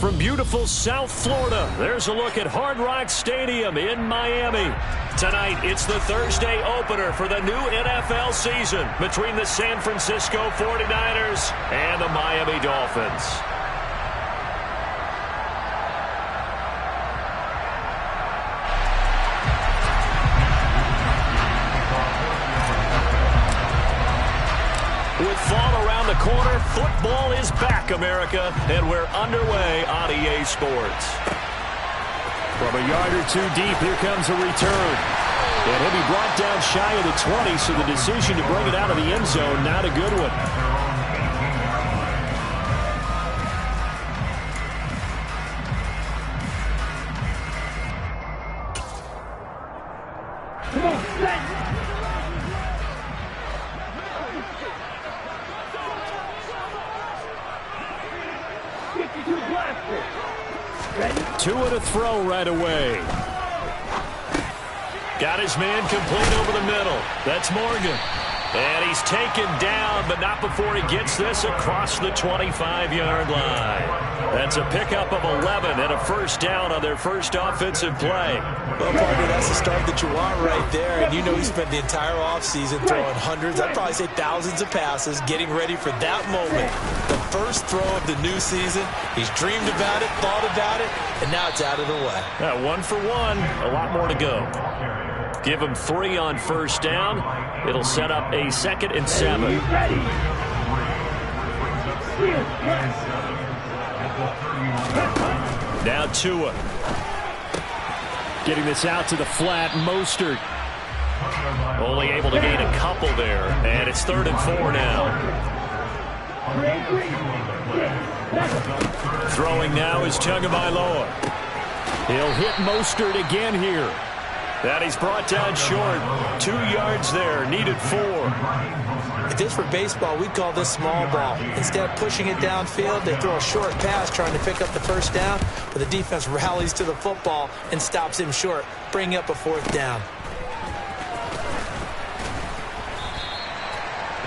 from beautiful South Florida, there's a look at Hard Rock Stadium in Miami. Tonight, it's the Thursday opener for the new NFL season between the San Francisco 49ers and the Miami Dolphins. With fall around the corner, football is back, America, and we're underway on EA Sports. From a yard or two deep, here comes a return. And he'll be brought down shy of the 20, so the decision to bring it out of the end zone, not a good one. Come on, set. Two and a throw right away. Got his man complete over the middle. That's Morgan. And he's taken down, but not before he gets this across the 25-yard line. That's a pickup of 11 and a first down on their first offensive play. Well, partner, that's the start that you want right there. And you know he spent the entire offseason throwing hundreds, I'd probably say thousands of passes, getting ready for that moment. The first throw of the new season. He's dreamed about it, thought about it, and now it's out of the way. 1 for 1, a lot more to go. Give him 3 on first down. It'll set up a 2nd and 7. Now Tua. Getting this out to the flat. Mostert. Only able to gain a couple there. And it's 3rd and 4 now. Throwing now is Tagovailoa. He'll hit Mostert again here. That he's brought down short. 2 yards there. Needed 4. If this were baseball, we'd call this small ball. Instead of pushing it downfield, they throw a short pass trying to pick up the first down, but the defense rallies to the football and stops him short, bringing up a 4th down.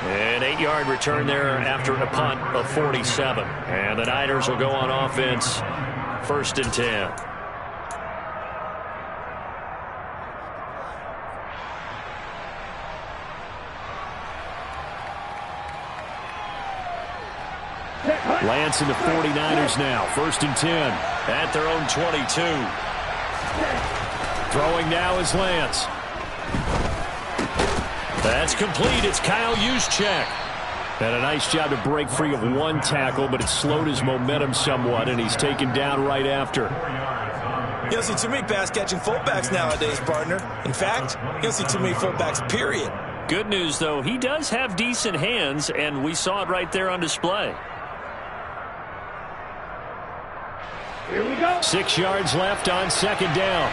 An 8-yard return there after a punt of 47. And the Niners will go on offense. 1st and 10. Lance and the 49ers now. 1st and 10 at their own 22. Throwing now is Lance. That's complete. It's Kyle Juszczyk. And a nice job to break free of 1 tackle, but it slowed his momentum somewhat, and he's taken down right after. You don't see too many pass-catching fullbacks nowadays, partner. In fact, you don't see too many fullbacks, period. Good news, though. He does have decent hands, and we saw it right there on display. Here we go. 6 yards left on 2nd down.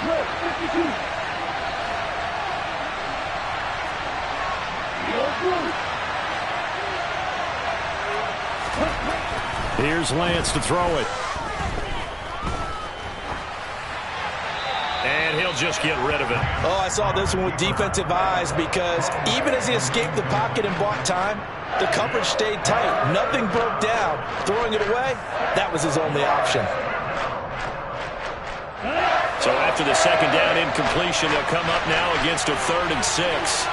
Look, 52. Here's Lance to throw it. And he'll just get rid of it. Oh, I saw this one with defensive eyes because even as he escaped the pocket and bought time, the coverage stayed tight. Nothing broke down. Throwing it away, that was his only option. So after the 2nd down incompletion, they'll come up now against a 3rd and 6.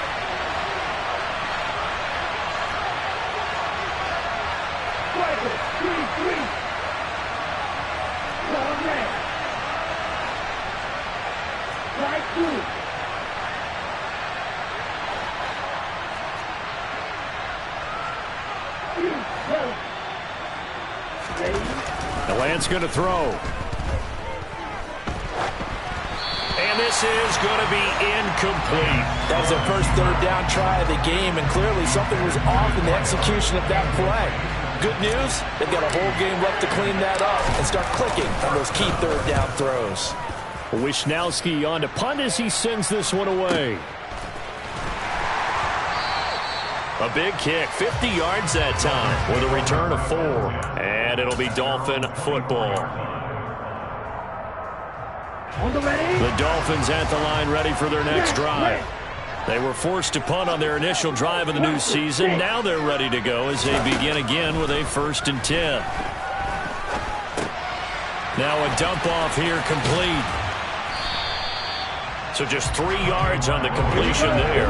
Now Lance going to throw. And this is going to be incomplete. That was their first 3rd down try of the game, and clearly something was off in the execution of that play. Good news, they've got a whole game left to clean that up and start clicking on those key 3rd down throws. Wisnowski on to punt as he sends this one away. A big kick, 50 yards that time with a return of 4. And it'll be Dolphin football. The Dolphins at the line ready for their next drive. They were forced to punt on their initial drive of the new season. Now they're ready to go as they begin again with a 1st and 10. Now a dump off here complete. So just 3 yards on the completion there.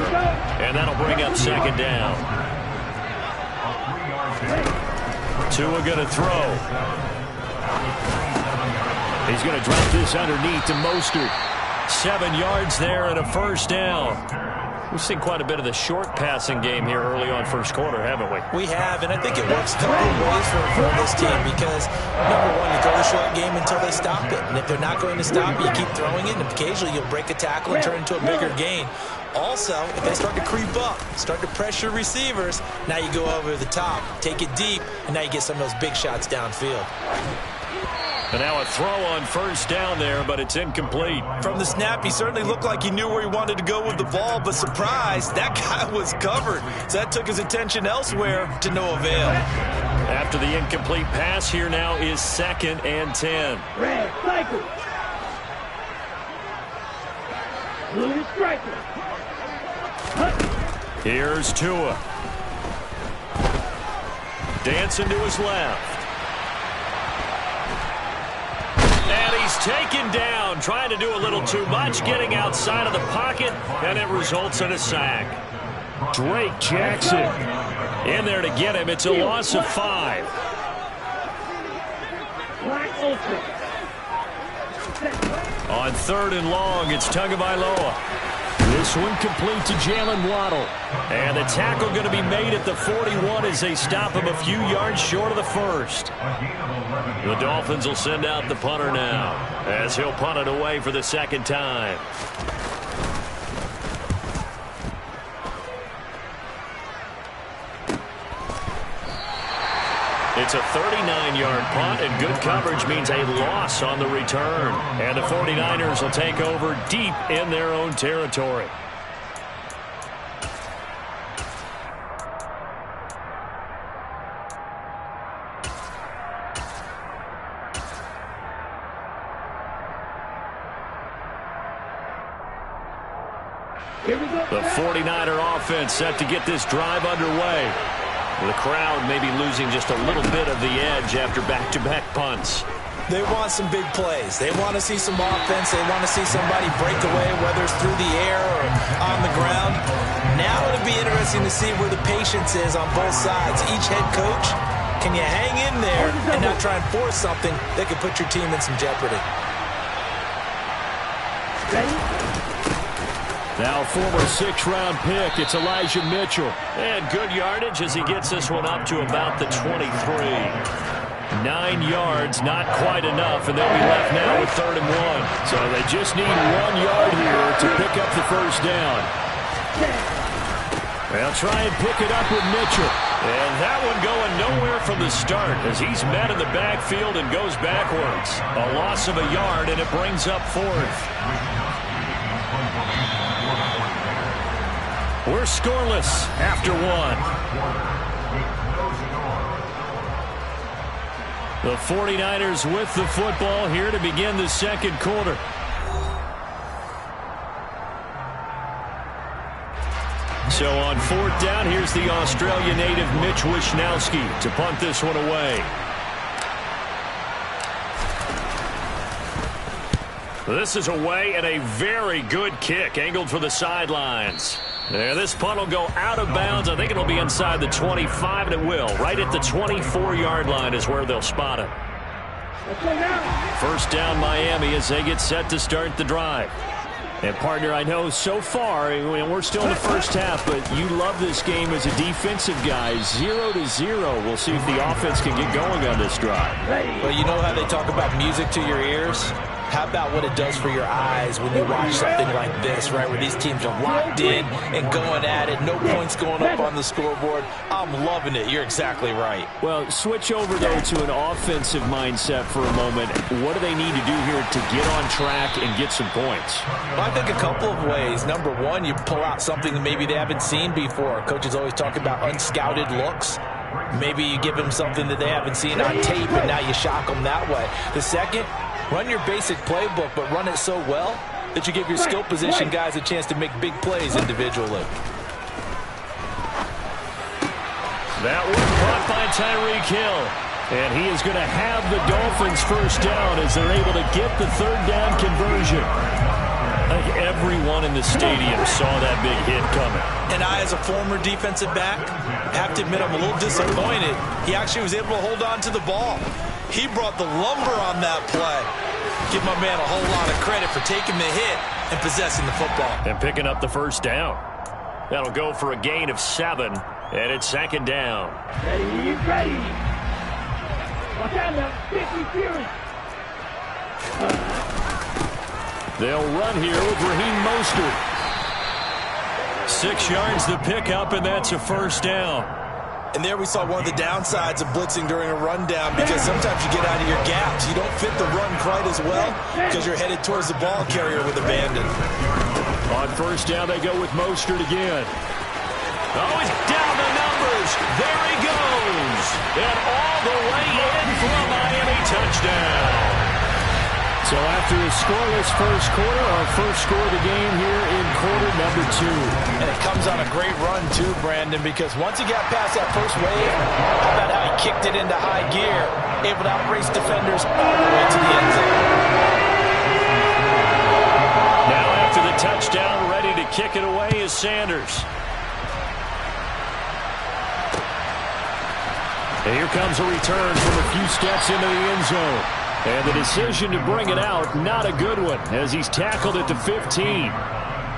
And that'll bring up second down. Tua going to throw. He's going to drop this underneath to Mostert. 7 yards there and a first down. We've seen quite a bit of the short passing game here early on first quarter, haven't we? We have, and I think it works a couple of ways for this team because, number one, you throw the short game until they stop it. And if they're not going to stop it, you keep throwing it, and occasionally you'll break a tackle and turn it into a bigger gain. Also, if they start to creep up, start to pressure receivers, now you go over the top, take it deep, and now you get some of those big shots downfield. And now a throw on first down there, but it's incomplete. From the snap, he certainly looked like he knew where he wanted to go with the ball, but surprise, that guy was covered. So that took his attention elsewhere to no avail. After the incomplete pass, here now is 2nd and 10. Red cycle. Blue striker. Here's Tua. Dancing to his left. And he's taken down, trying to do a little too much, getting outside of the pocket, and it results in a sack. Drake Jackson in there to get him. It's a loss of 5. On 3rd and long, it's Tagovailoa. This one complete to Jalen Waddle. And the tackle going to be made at the 41 as they stop him a few yards short of the first. The Dolphins will send out the punter now as he'll punt it away for the 2nd time. It's a 39-yard punt, and good coverage means a loss on the return. And the 49ers will take over deep in their own territory. The 49er offense set to get this drive underway. The crowd may be losing just a little bit of the edge after back-to-back punts. They want some big plays. They want to see some offense. They want to see somebody break away, whether it's through the air or on the ground. Now it'll be interesting to see where the patience is on both sides. Each head coach, can you hang in there and not try and force something that could put your team in some jeopardy? Now former 6th-round pick, it's Elijah Mitchell. And good yardage as he gets this one up to about the 23. 9 yards, not quite enough, and they'll be left now with 3rd and 1. So they just need 1 yard here to pick up the first down. They'll try and pick it up with Mitchell. And that one going nowhere from the start as he's met in the backfield and goes backwards. A loss of a yard, and it brings up 4th. We're scoreless after 1. The 49ers with the football here to begin the 2nd quarter. So on 4th down, here's the Australia native Mitch Wishnowsky to punt this one away. This is away and a very good kick angled for the sidelines. And this punt will go out of bounds. I think it'll be inside the 25, and it will. Right at the 24-yard line is where they'll spot it. First down Miami as they get set to start the drive. And, partner, I know so far, we're still in the first half, but you love this game as a defensive guy. 0-0. We'll see if the offense can get going on this drive. Well, you know how they talk about music to your ears? How about what it does for your eyes when you watch something like this, right, where these teams are locked in and going at it, no points going up on the scoreboard? I'm loving it. You're exactly right. Well, switch over, though, to an offensive mindset for a moment. What do they need to do here to get on track and get some points? Well, I think a couple of ways. Number one, you pull out something that maybe they haven't seen before. Coaches always talk about unscouted looks. Maybe you give them something that they haven't seen on tape, and now you shock them that way. The second, run your basic playbook, but run it so well that you give your skill position guys a chance to make big plays individually. That one caught by Tyreek Hill. And he is going to have the Dolphins first down as they're able to get the third down conversion. I think everyone in the stadium saw that big hit coming. And I, as a former defensive back, have to admit I'm a little disappointed. He actually was able to hold on to the ball. He brought the lumber on that play. Give my man a whole lot of credit for taking the hit and possessing the football. And picking up the first down. That'll go for a gain of 7, and it's second down. Ready, ready. Watch out now, 50 Fury. They'll run here with Raheem Mostert. 6 yards the pickup, and that's a first down. And there we saw one of the downsides of blitzing during a rundown, because sometimes you get out of your gaps. You don't fit the run quite as well because you're headed towards the ball carrier with abandon. On first down, they go with Mostert again. Oh, he's down the numbers. There he goes. And all the way in for a Miami touchdown. So after a scoreless first quarter, our first score of the game here in quarter number 2. And it comes on a great run, too, Brandon, because once he got past that first wave, how about how he kicked it into high gear, able to outrace defenders all the way to the end zone. Now after the touchdown, ready to kick it away is Sanders. And here comes a return from a few steps into the end zone. And the decision to bring it out, not a good one, as he's tackled at the 15.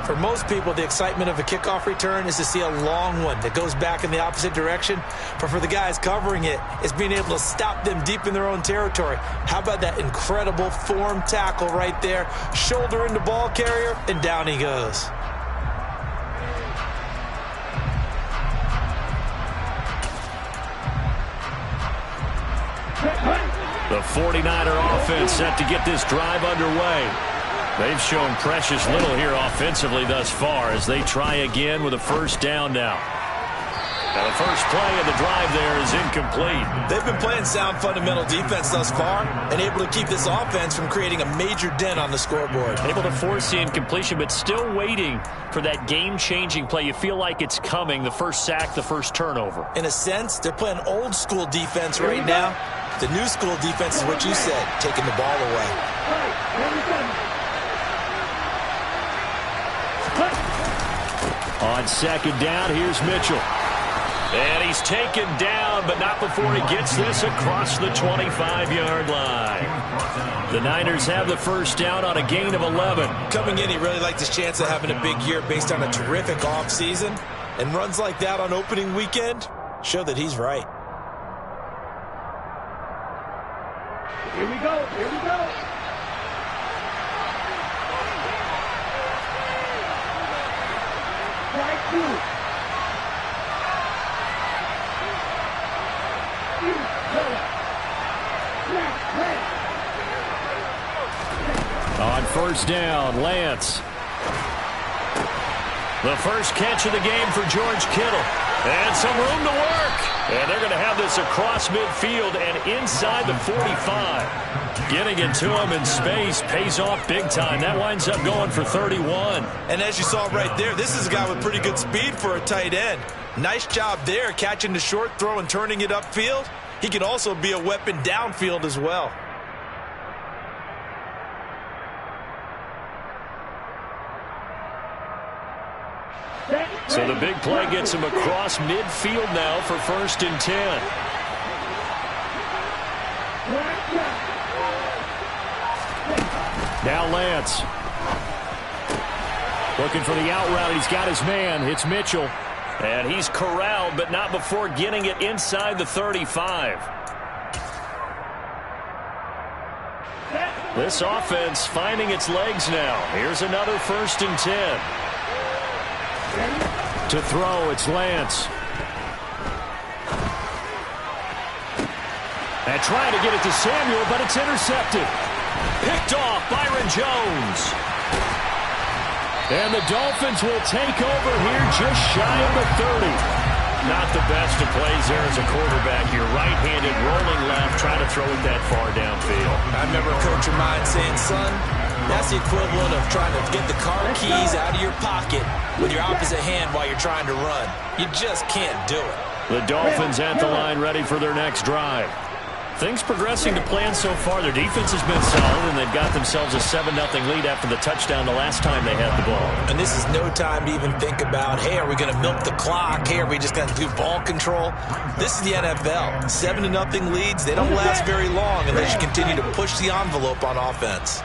For most people, the excitement of a kickoff return is to see a long one that goes back in the opposite direction. But for the guys covering it, it's being able to stop them deep in their own territory. How about that incredible form tackle right there? Shoulder into ball carrier, and down he goes. The 49er offense set to get this drive underway. They've shown precious little here offensively thus far as they try again with a first down now. And the first play of the drive there is incomplete. They've been playing sound fundamental defense thus far and able to keep this offense from creating a major dent on the scoreboard. Able to force the incompletion, but still waiting for that game-changing play. You feel like it's coming, the first sack, the first turnover. In a sense, they're playing old-school defense right now. The new school defense is what you said, taking the ball away. On second down, here's Mitchell. And he's taken down, but not before he gets this across the 25-yard line. The Niners have the first down on a gain of 11. Coming in, he really liked his chance of having a big year based on a terrific offseason. And runs like that on opening weekend show that he's right. Here we go, here we go. Strike 2. On first down, Lance. The first catch of the game for George Kittle. And some room to work. And they're going to have this across midfield and inside the 45. Getting it to him in space pays off big time. That winds up going for 31. And as you saw right there, this is a guy with pretty good speed for a tight end. Nice job there, catching the short throw and turning it upfield. He can also be a weapon downfield as well. So the big play gets him across midfield now for 1st and 10. Now Lance. Looking for the out route. He's got his man. It's Mitchell. And he's corralled, but not before getting it inside the 35. This offense finding its legs now. Here's another 1st and 10. To throw, it's Lance. And trying to get it to Samuel, but it's intercepted. Picked off Byron Jones. And the Dolphins will take over here just shy of the 30. Not the best of plays there as a quarterback. You're right-handed, rolling left, trying to throw it that far downfield. I remember a coach of mine saying, son, that's the equivalent of trying to get the car keys out of your pocket with your opposite hand while you're trying to run. You just can't do it. The Dolphins at the line ready for their next drive. Things progressing to plan so far. Their defense has been solid, and they've got themselves a 7-0 lead after the touchdown the last time they had the ball. And this is no time to even think about, hey, are we going to milk the clock? Hey, are we just going to do ball control? This is the NFL. 7-0 leads, they don't last very long unless you continue to push the envelope on offense.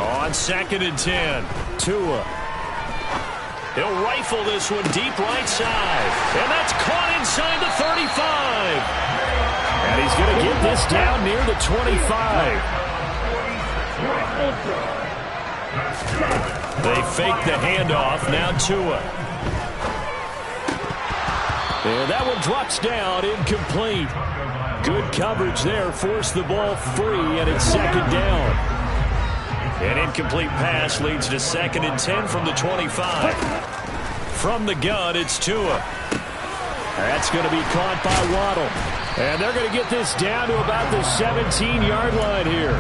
On 2nd and 10, Tua. He'll rifle this one deep right side. And that's caught inside the 35. And he's going to get this down near the 25. They fake the handoff. Now Tua. And that one drops down, incomplete. Good coverage there. Forced the ball free, and it's 2nd down. An incomplete pass leads to 2nd and 10 from the 25. From the gun, it's Tua. That's going to be caught by Waddle. And they're going to get this down to about the 17-yard line here.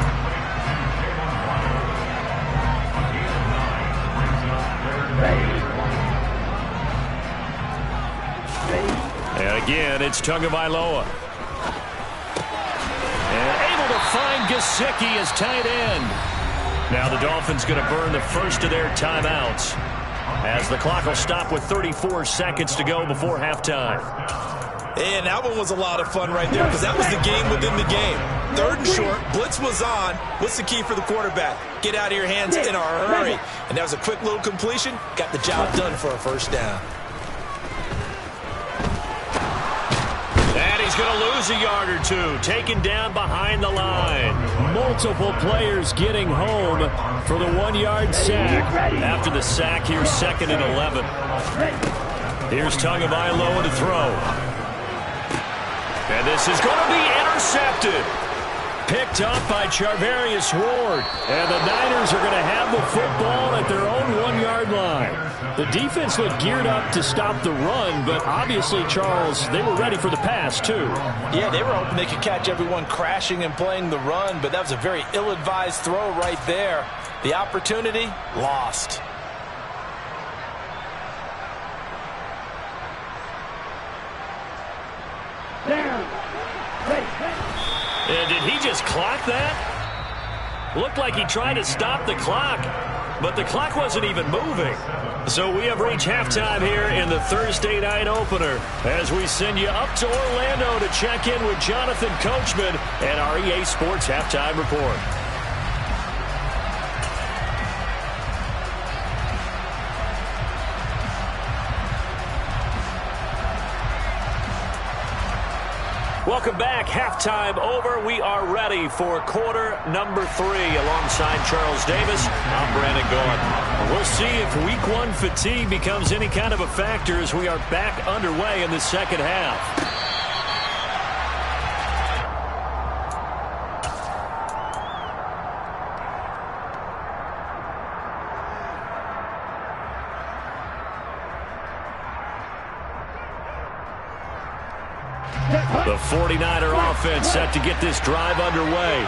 And again, it's Tagovailoa. And able to find Gesicki as tight end. Now the Dolphins going to burn the first of their timeouts as the clock will stop with 34 seconds to go before halftime. And that one was a lot of fun right there because that was the game within the game. 3rd and short, blitz was on. What's the key for the quarterback? Get out of your hands in a hurry. And that was a quick little completion. Got the job done for a first down. He's going to lose a yard or two. Taken down behind the line. Multiple players getting home for the 1-yard sack. After the sack, here's 2nd and 11. Here's Tagovailoa to throw. And this is going to be intercepted. Picked up by Charvarius Ward. And the Niners are going to have the football at their own 1-yard line. The defense looked geared up to stop the run, but obviously, Charles, they were ready for the pass, too. Yeah, they were hoping they could catch everyone crashing and playing the run, but that was a very ill-advised throw right there. The opportunity, lost. And did he just clock that? Looked like he tried to stop the clock, but the clock wasn't even moving. So we have reached halftime here in the Thursday night opener as we send you up to Orlando to check in with Jonathan Coachman and our EA Sports Halftime Report. Welcome back. Halftime over. We are ready for quarter number 3 alongside Charles Davis. I'm Brandon Gaudin. We'll see if week 1 fatigue becomes any kind of a factor as we are back underway in the second half. The 49er offense set to get this drive underway.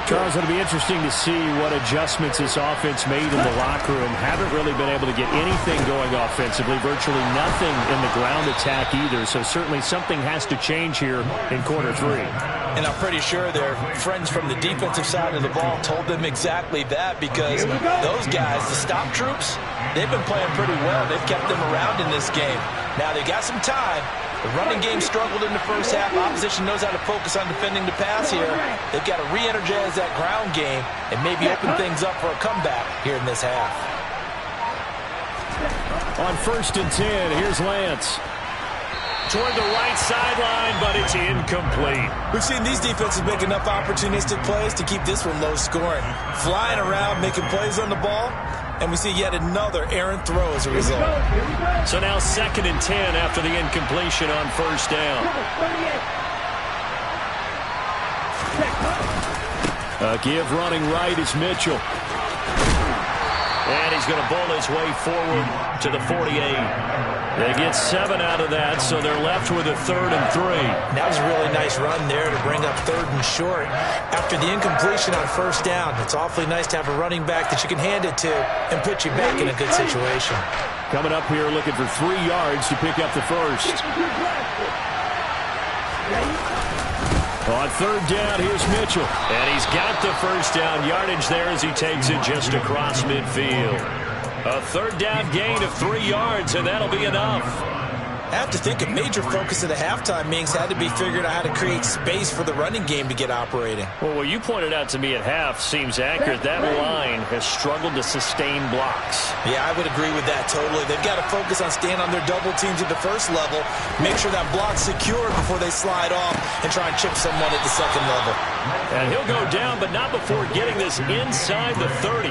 Charles, it'll be interesting to see what adjustments this offense made in the locker room. Haven't really been able to get anything going offensively, virtually nothing in the ground attack either. So certainly something has to change here in quarter 3. And I'm pretty sure their friends from the defensive side of the ball told them exactly that because those guys, the stop troops, they've been playing pretty well. They've kept them around in this game. Now they got some time. The running game struggled in the first half. Opposition knows how to focus on defending the pass here. They've got to re-energize that ground game and maybe open things up for a comeback here in this half. On 1st and 10, here's Lance. Toward the right sideline, but it's incomplete. We've seen these defenses make enough opportunistic plays to keep this one low scoring. Flying around, making plays on the ball, and we see yet another errant throw as a result. So now 2nd and 10 after the incompletion on 1st down. A give running right is Mitchell. And he's going to bowl his way forward to the 48. They get 7 out of that, so they're left with a 3rd and 3. That was a really nice run there to bring up 3rd and short. After the incompletion on 1st down, it's awfully nice to have a running back that you can hand it to and put you back in a good situation. Coming up here looking for 3 yards to pick up the first. On 3rd down, here's Mitchell. And he's got the 1st down yardage there as he takes it just across midfield. A 3rd down gain of 3 yards, and that'll be enough. I have to think a major focus of the halftime meetings had to be figuring out how to create space for the running game to get operating. Well, what you pointed out to me at half seems accurate. That line has struggled to sustain blocks. Yeah, I would agree with that totally. They've got to focus on staying on their double teams at the first level, make sure that block's secure before they slide off and try and chip someone at the second level. And he'll go down, but not before getting this inside the 30.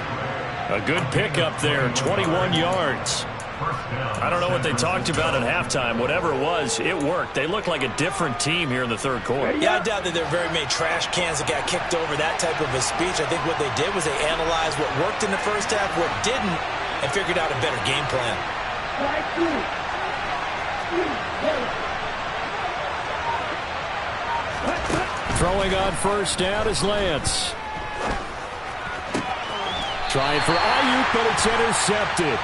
A good pickup there, 21 yards. I don't know what they talked about at halftime. Whatever it was, it worked. They look like a different team here in the 3rd quarter. Yeah, I doubt that there are very many trash cans that got kicked over that type of a speech. I think what they did was they analyzed what worked in the first half, what didn't, and figured out a better game plan. Throwing on 1st down is Lance. Trying for Ayuk, but it's intercepted.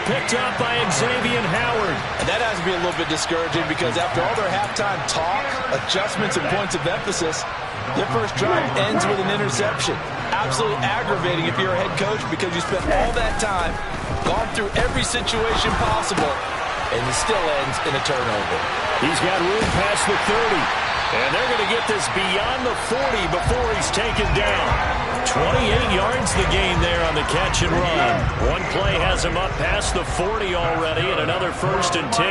Picked up by Xavier Howard. And that has to be a little bit discouraging because after all their halftime talk, adjustments, and points of emphasis, their first drive ends with an interception. Absolutely aggravating if you're a head coach because you spent all that time, gone through every situation possible, and it still ends in a turnover. He's got room past the 30. And they're going to get this beyond the 40 before he's taken down. 28 yards the gain there on the catch and run. One play has him up past the 40 already, and another 1st and 10.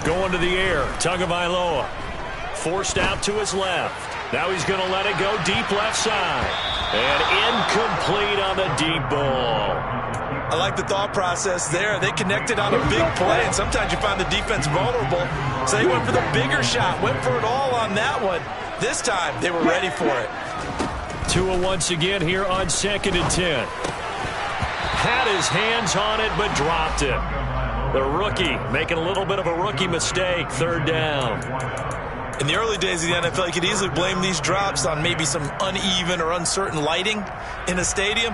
Going to the air, Tagovailoa. Forced out to his left. Now he's going to let it go deep left side. And incomplete on the deep ball. I like the thought process there. They connected on a big play, and sometimes you find the defense vulnerable. So they went for the bigger shot, went for it all on that one. This time, they were ready for it. Tua once again here on 2nd and 10. Had his hands on it, but dropped it. The rookie making a little bit of a rookie mistake, 3rd down. In the early days of the NFL, you could easily blame these drops on maybe some uneven or uncertain lighting in a stadium.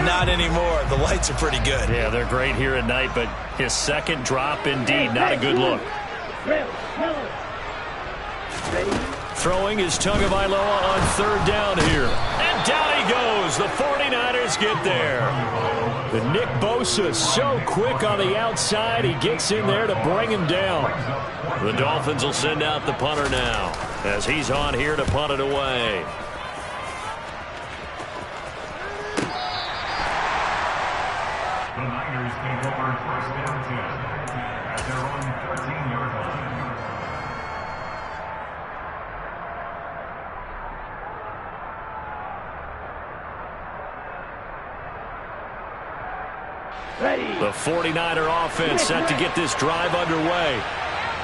Not anymore. The lights are pretty good. Yeah, they're great here at night, but his 2nd drop, indeed, not a good look. Throwing is Tagovailoa on 3rd down here. And down he goes. The 49ers get there. The Nick Bosa so quick on the outside. He gets in there to bring him down. The Dolphins will send out the punter now as he's on here to punt it away. The Niners came over 1st down 10 at their own 13-yard line. The 49er offense set to get this drive underway.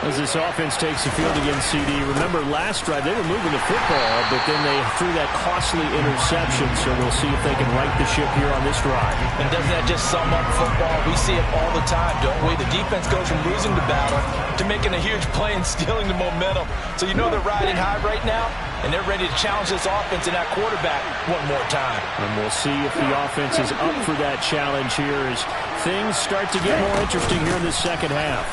As this offense takes the field again, CD. Remember last drive, they were moving the football, but then they threw that costly interception, so we'll see if they can right the ship here on this drive. And doesn't that just sum up football? We see it all the time, don't we? The defense goes from losing the battle to making a huge play and stealing the momentum. So you know they're riding high right now, and they're ready to challenge this offense and that quarterback one more time. And we'll see if the offense is up for that challenge here as things start to get more interesting here in the 2nd half.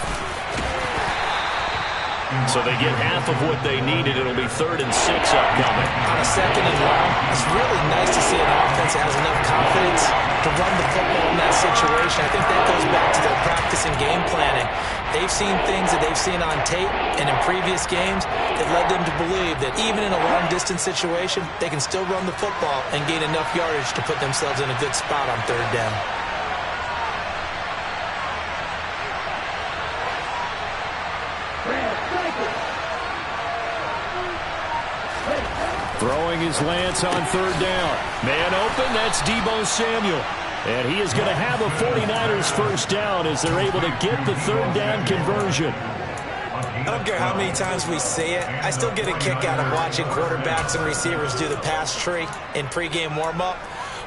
So they get half of what they needed. It'll be 3rd and 6 upcoming. On a 2nd and long, it's really nice to see an offense that has enough confidence to run the football in that situation. I think that goes back to their practice and game planning. They've seen things that they've seen on tape and in previous games that led them to believe that even in a long-distance situation, they can still run the football and gain enough yardage to put themselves in a good spot on 3rd down. Throwing is Lance on 3rd down. Man open, that's Deebo Samuel. And he is going to have a 49ers 1st down as they're able to get the 3rd down conversion. I don't care how many times we see it. I still get a kick out of watching quarterbacks and receivers do the pass tree in pregame warm-up.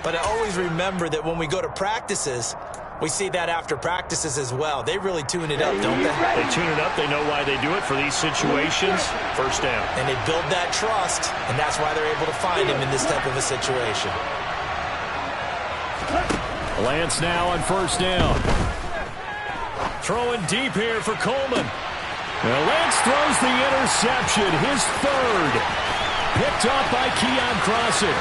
But I always remember that when we go to practices, we see that after practices as well. They really tune it up, don't they? They tune it up. They know why they do it for these situations. First down. And they build that trust, and that's why they're able to find him in this type of a situation. Lance now on first down. Throwing deep here for Coleman. Well, Lance throws the interception, his third. Picked up by Keon Crossing.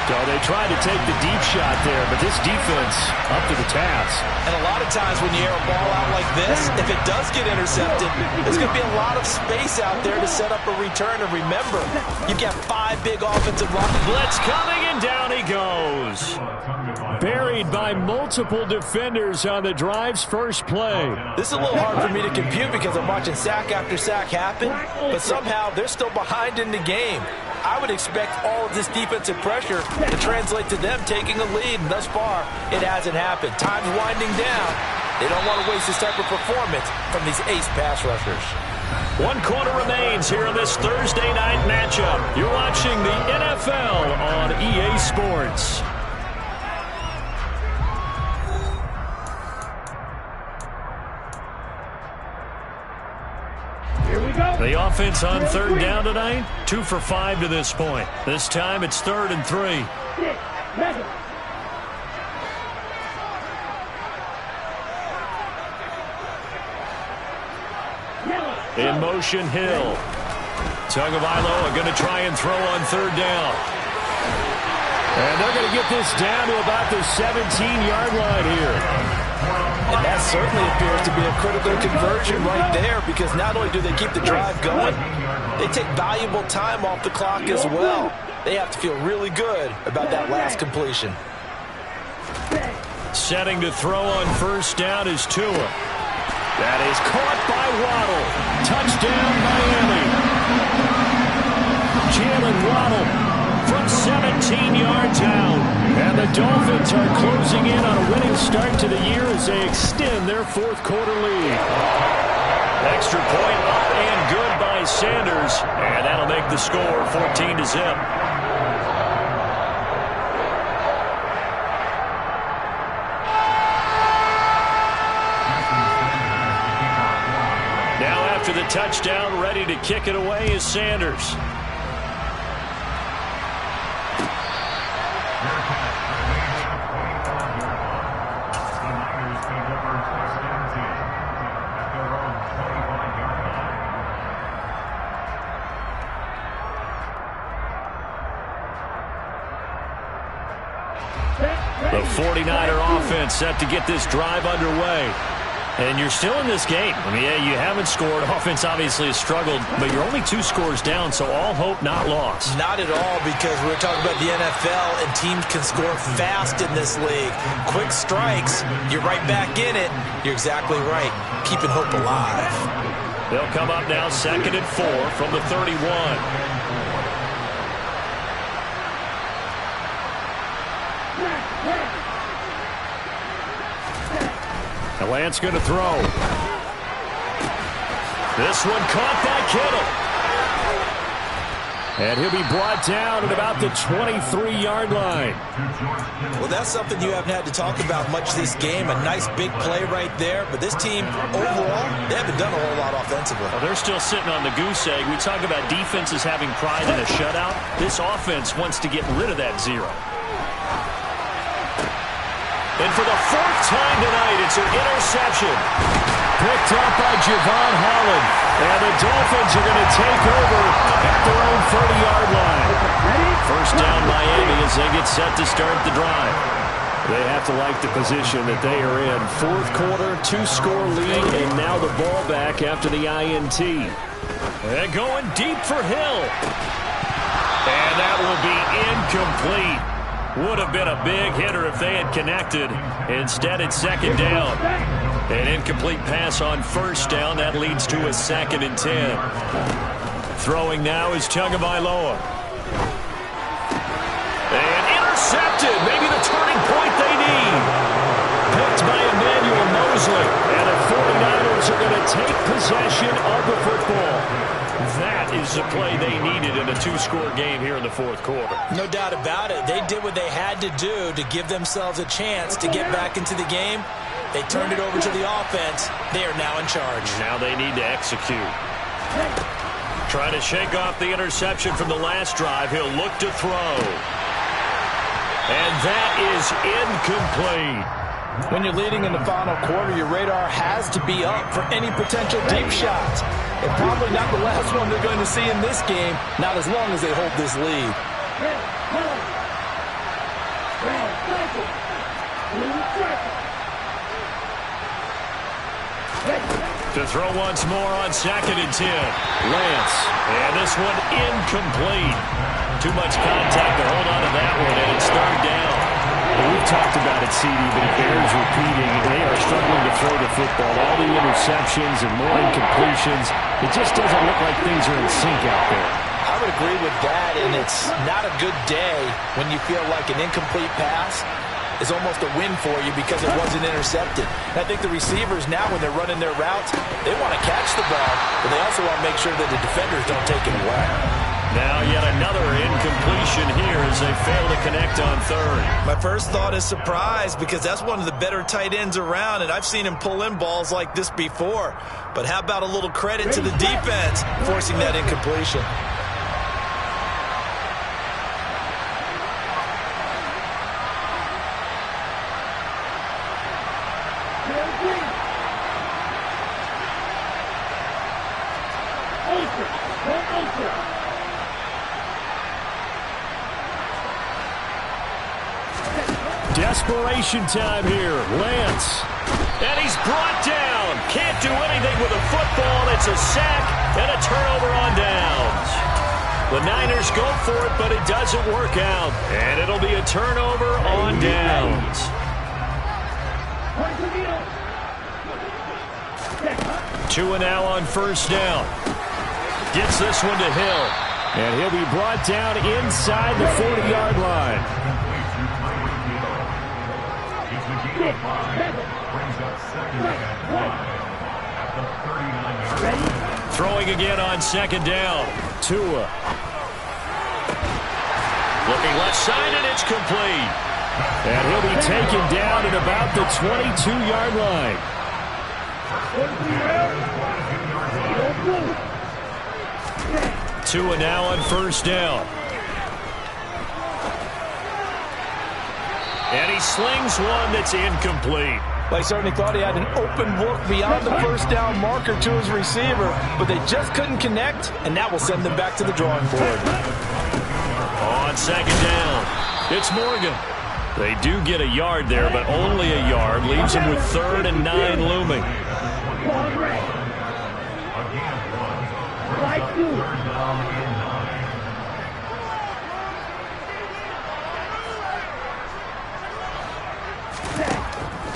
So they tried to take the deep shot there, but this defense up to the task. And a lot of times when you air a ball out like this, if it does get intercepted, there's going to be a lot of space out there to set up a return. And remember, you've got 5 big offensive line. Blitz coming, and down he goes. Buried by multiple defenders on the drive's first play. This is a little hard for me to compute because I'm watching sack after sack happen, but somehow they're still behind in the game. I would expect all of this defensive pressure to translate to them taking a lead, and thus far, it hasn't happened. Time's winding down. They don't want to waste this type of performance from these ace pass rushers. 1 quarter remains here in this Thursday night matchup. You're watching the NFL on EA Sports. The offense on third down tonight, 2 for 5 to this point. This time it's 3rd and 3. In motion, Hill. Tagovailoa going to try and throw on third down. And they're going to get this down to about the 17-yard line here. And that certainly appears to be a critical conversion right there, because not only do they keep the drive going, they take valuable time off the clock as well. They have to feel really good about that last completion. Setting to throw on first down is Tua. That is caught by Waddle. Touchdown, Miami. Jalen Waddle from 17 yards out. And the Dolphins are closing in on a winning start to the year as they extend their 4th quarter lead. Extra point up and good by Sanders. And that'll make the score 14-0. Now after the touchdown, ready to kick it away is Sanders. The 49er offense set to get this drive underway. And you're still in this game. I mean, yeah, you haven't scored. Offense obviously has struggled, but you're only 2 scores down, so all hope not lost. Not at all, because we're talking about the NFL, and teams can score fast in this league. Quick strikes, you're right back in it. You're exactly right. Keeping hope alive. They'll come up now 2nd and 4 from the 31. Lance going to throw. This one caught by Kittle. And he'll be brought down at about the 23-yard line. Well, that's something you haven't had to talk about much this game. A nice big play right there. But this team, overall, they haven't done a whole lot offensively. Well, they're still sitting on the goose egg. We talk about defenses having pride in a shutout. This offense wants to get rid of that 0. And for the 4th time tonight, it's an interception. Picked up by Javon Holland. And the Dolphins are going to take over at their own 30-yard line. First down Miami as they get set to start the drive. They have to like the position that they are in. 4th quarter, 2-score lead, and now the ball back after the INT. And going deep for Hill. And that will be incomplete. Would have been a big hitter if they had connected. Instead, it's 2nd down. An incomplete pass on first down. That leads to a 2nd and 10. Throwing now is Tagovailoa. And intercepted. Maybe the turning point they need. Picked by Emmanuel Mosley. And the 49ers are going to take That is the play they needed in a two-score game here in the fourth quarter. No doubt about it. They did what they had to do to give themselves a chance to get back into the game. They turned it over to the offense. They are now in charge. Now they need to execute. Trying to shake off the interception from the last drive. He'll look to throw. And that is incomplete. When you're leading in the final quarter, your radar has to be up for any potential deep shots. And probably not the last one they're going to see in this game, not as long as they hold this lead. To throw once more on 2nd and 10. Lance. And this one incomplete. Too much contact to hold on to that one, and it's 3rd down. We've talked about it, CD, but it bears repeating. They are struggling to throw the football. All the interceptions and more incompletions. It just doesn't look like things are in sync out there. I would agree with that, and it's not a good day when you feel like an incomplete pass is almost a win for you because it wasn't intercepted. And I think the receivers now, when they're running their routes, they want to catch the ball, but they also want to make sure that the defenders don't take it away. Now yet another incompletion here as they fail to connect on 3rd. My first thought is surprise because that's one of the better tight ends around, and I've seen him pull in balls like this before. But how about a little credit to the defense forcing that incompletion? Desperation time here. Lance. And he's brought down. Can't do anything with a football. It's a sack and a turnover on downs. The Niners go for it, but it doesn't work out. And it'll be a turnover on downs. Tua now on 1st down. Gets this one to Hill. And he'll be brought down inside the 40-yard line. Throwing again on 2nd down. Tua. Looking left side, and it's complete. And he'll be taken down at about the 22-yard line. Tua now on 1st down. And he slings one that's incomplete. They certainly thought he had an open look beyond the 1st down marker to his receiver, but they just couldn't connect, and that will send them back to the drawing board. On 2nd down, it's Morgan. They do get a yard there, but only a yard. Leaves them with 3rd and 9 looming.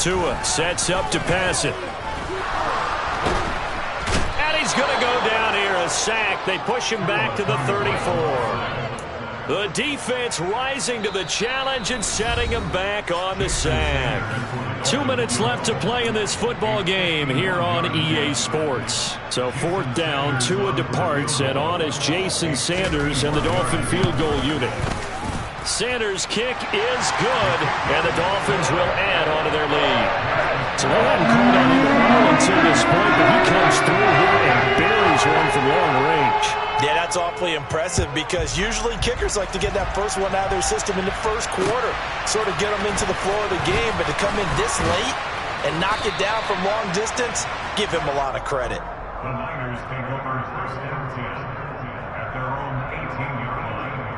Tua sets up to pass it. And he's going to go down here, a sack. They push him back to the 34. The defense rising to the challenge and setting him back on the sack. 2 minutes left to play in this football game here on EA Sports. So 4th down, Tua departs, and on is Jason Sanders and the Dolphin field goal unit. Sanders' kick is good, and the Dolphins will add on to their lead. So they hadn't called on him at all until this point, but he comes through here and buries one from long range. Yeah, that's awfully impressive because usually kickers like to get that first one out of their system in the first quarter, sort of get them into the flow of the game, but to come in this late and knock it down from long distance, give him a lot of credit. The Niners take over 1st and 10 at their own 18-yard line.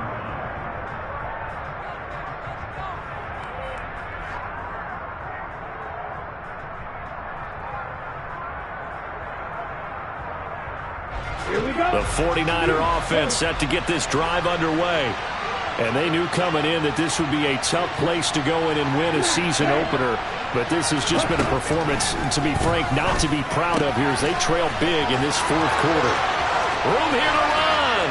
The 49er offense set to get this drive underway. And they knew coming in that this would be a tough place to go in and win a season opener. But this has just been a performance, to be frank, not to be proud of here as they trail big in this 4th quarter. Room here to run.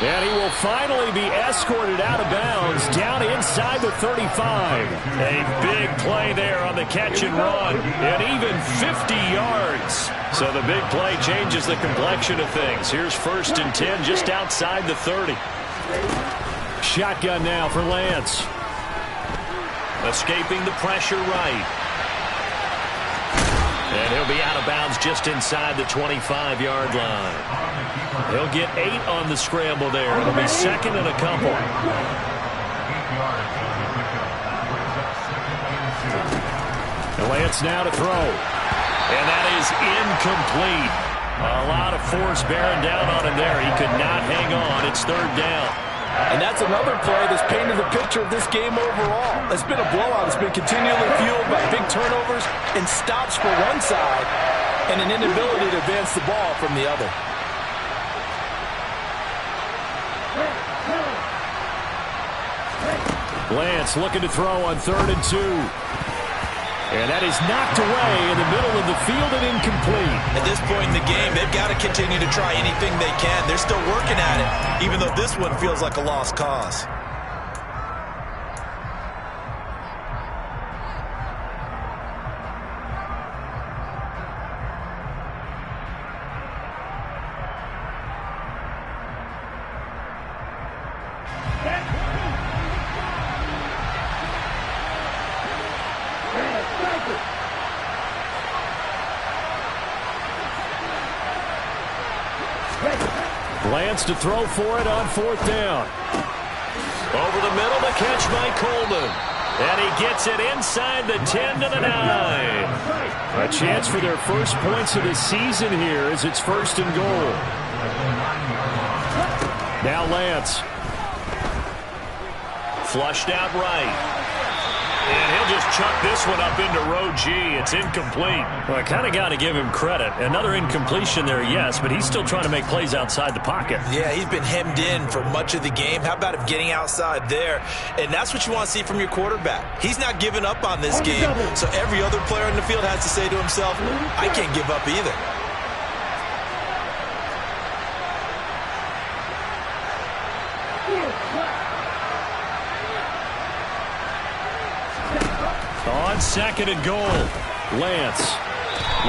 And he will finally be escorted out of bounds down inside the 35. A big play there on the catch and run. And even 50 yards. So the big play changes the complexion of things. Here's 1st and 10 just outside the 30. Shotgun now for Lance. Escaping the pressure right. And he'll be out of bounds just inside the 25-yard line. He'll get 8 on the scramble there. It'll be 2nd and a couple. Lance now to throw. And that is incomplete. A lot of force bearing down on him there. He could not hang on. It's 3rd down. And that's another play that's painted the picture of this game overall. It's been a blowout. It's been continually fueled by big turnovers and stops for one side and an inability to advance the ball from the other. Lance looking to throw on 3rd and 2. And that is knocked away in the middle of the field and incomplete. At this point in the game, they've got to continue to try anything they can. They're still working at it, even though this one feels like a lost cause. Lance to throw for it on 4th down. Over the middle, the catch by Coleman. And he gets it inside the 10 to the 9. A chance for their first points of the season here as it's 1st and goal. Now Lance. Flushed out right. And he'll just chuck this one up into row G. It's incomplete. Well, I kind of got to give him credit. Another incompletion there, yes, but he's still trying to make plays outside the pocket. Yeah, he's been hemmed in for much of the game. How about him getting outside there? And that's what you want to see from your quarterback. He's not giving up on this game, so every other player in the field has to say to himself, I can't give up either. On 2nd and goal, Lance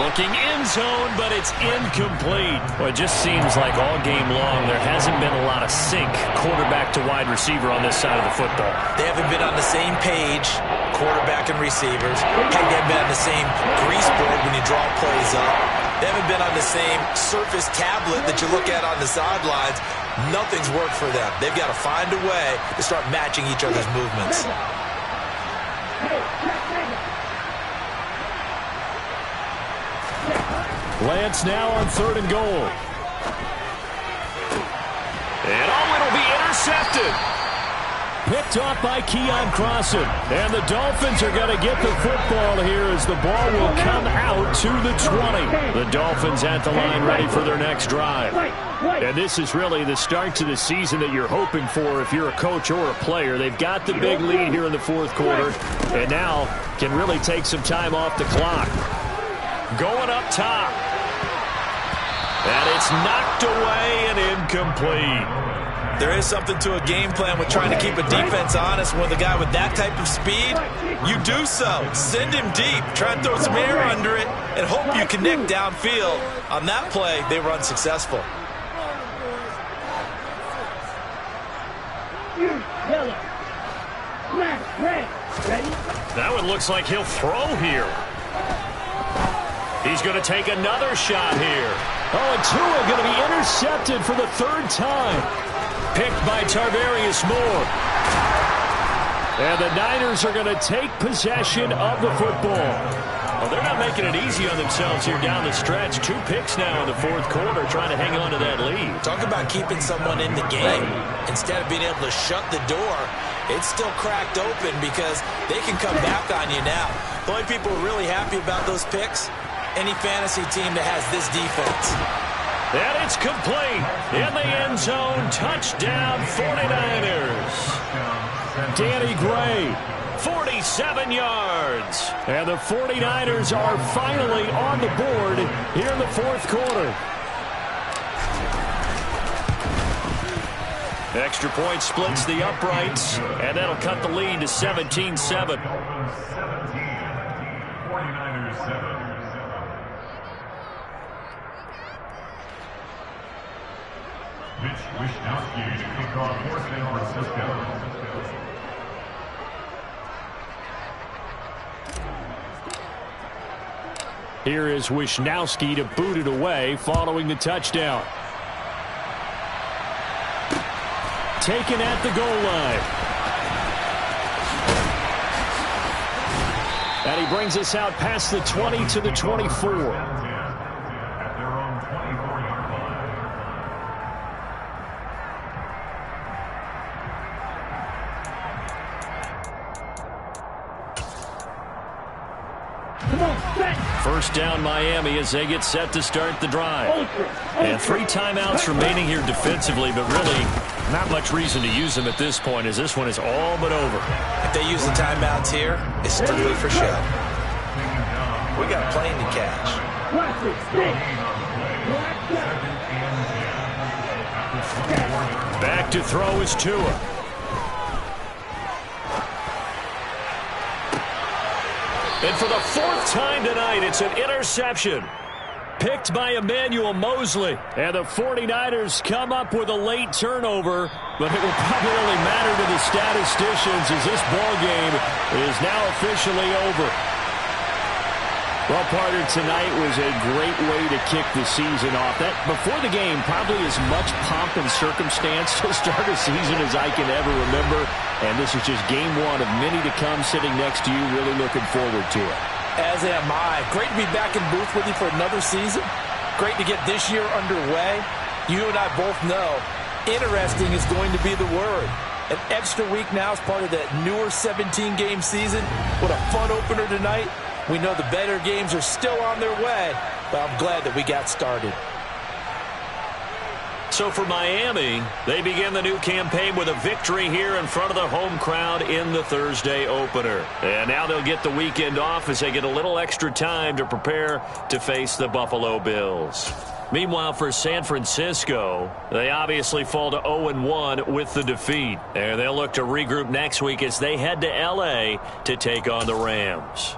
looking end zone, but it's incomplete. Well, it just seems like all game long there hasn't been a lot of sync quarterback to wide receiver on this side of the football. They haven't been on the same page, quarterback and receivers. They haven't been on the same grease board when you draw plays up. They haven't been on the same surface tablet that you look at on the sidelines. Nothing's worked for them. They've got to find a way to start matching each other's movements. Lance now on 3rd and goal. And it'll be intercepted. Picked off by Keon Crossan. And the Dolphins are going to get the football here as the ball will come out to the 20. The Dolphins at the line ready for their next drive. And this is really the start to the season that you're hoping for if you're a coach or a player. They've got the big lead here in the 4th quarter and now can really take some time off the clock. Going up top. And it's knocked away and incomplete. There is something to a game plan with trying to keep a defense honest. With a guy with that type of speed, you do so. Send him deep. Try and throw some air under it and hope you connect downfield. On that play, they were unsuccessful. That one looks like he'll throw here. He's going to take another shot here. Oh, and Tua going to be intercepted for the 3rd time. Picked by Tarvarius Moore. And the Niners are going to take possession of the football. Well, they're not making it easy on themselves here down the stretch. 2 picks now in the 4th quarter trying to hang on to that lead. Talk about keeping someone in the game. Instead of being able to shut the door, it's still cracked open because they can come back on you now. The only people really happy about those picks, any fantasy team that has this defense. And it's complete. In the end zone, touchdown 49ers. Danny Gray. 47 yards. And the 49ers are finally on the board here in the 4th quarter. Extra point splits the uprights, and that'll cut the lead to 17-7. 17, 49ers 7. Mitch Wishnowsky to kick off for San Francisco. Here is Wishnowsky to boot it away following the touchdown. Taken at the goal line. And he brings us out past the 20 to the 24. First down Miami as they get set to start the drive. And 3 timeouts remaining here defensively, but really not much reason to use them at this point as this one is all but over. If they use the timeouts here, it's strictly for show. We got a plane to catch. Back to throw is Tua. And for the 4th time tonight, it's an interception. Picked by Emmanuel Mosley. And the 49ers come up with a late turnover, but it will probably only matter to the statisticians as this ball game is now officially over. Well, partner, tonight was a great way to kick the season off. That before the game, probably as much pomp and circumstance to start a season as I can ever remember. And this is just game 1 of many to come sitting next to you. Really looking forward to it. As am I. Great to be back in booth with you for another season. Great to get this year underway. You and I both know interesting is going to be the word. An extra week now as part of that newer 17-game season. What a fun opener tonight. We know the better games are still on their way, but I'm glad that we got started. So for Miami, they begin the new campaign with a victory here in front of the home crowd in the Thursday opener. And now they'll get the weekend off as they get a little extra time to prepare to face the Buffalo Bills. Meanwhile, for San Francisco, they obviously fall to 0-1 with the defeat. And they'll look to regroup next week as they head to L.A. to take on the Rams.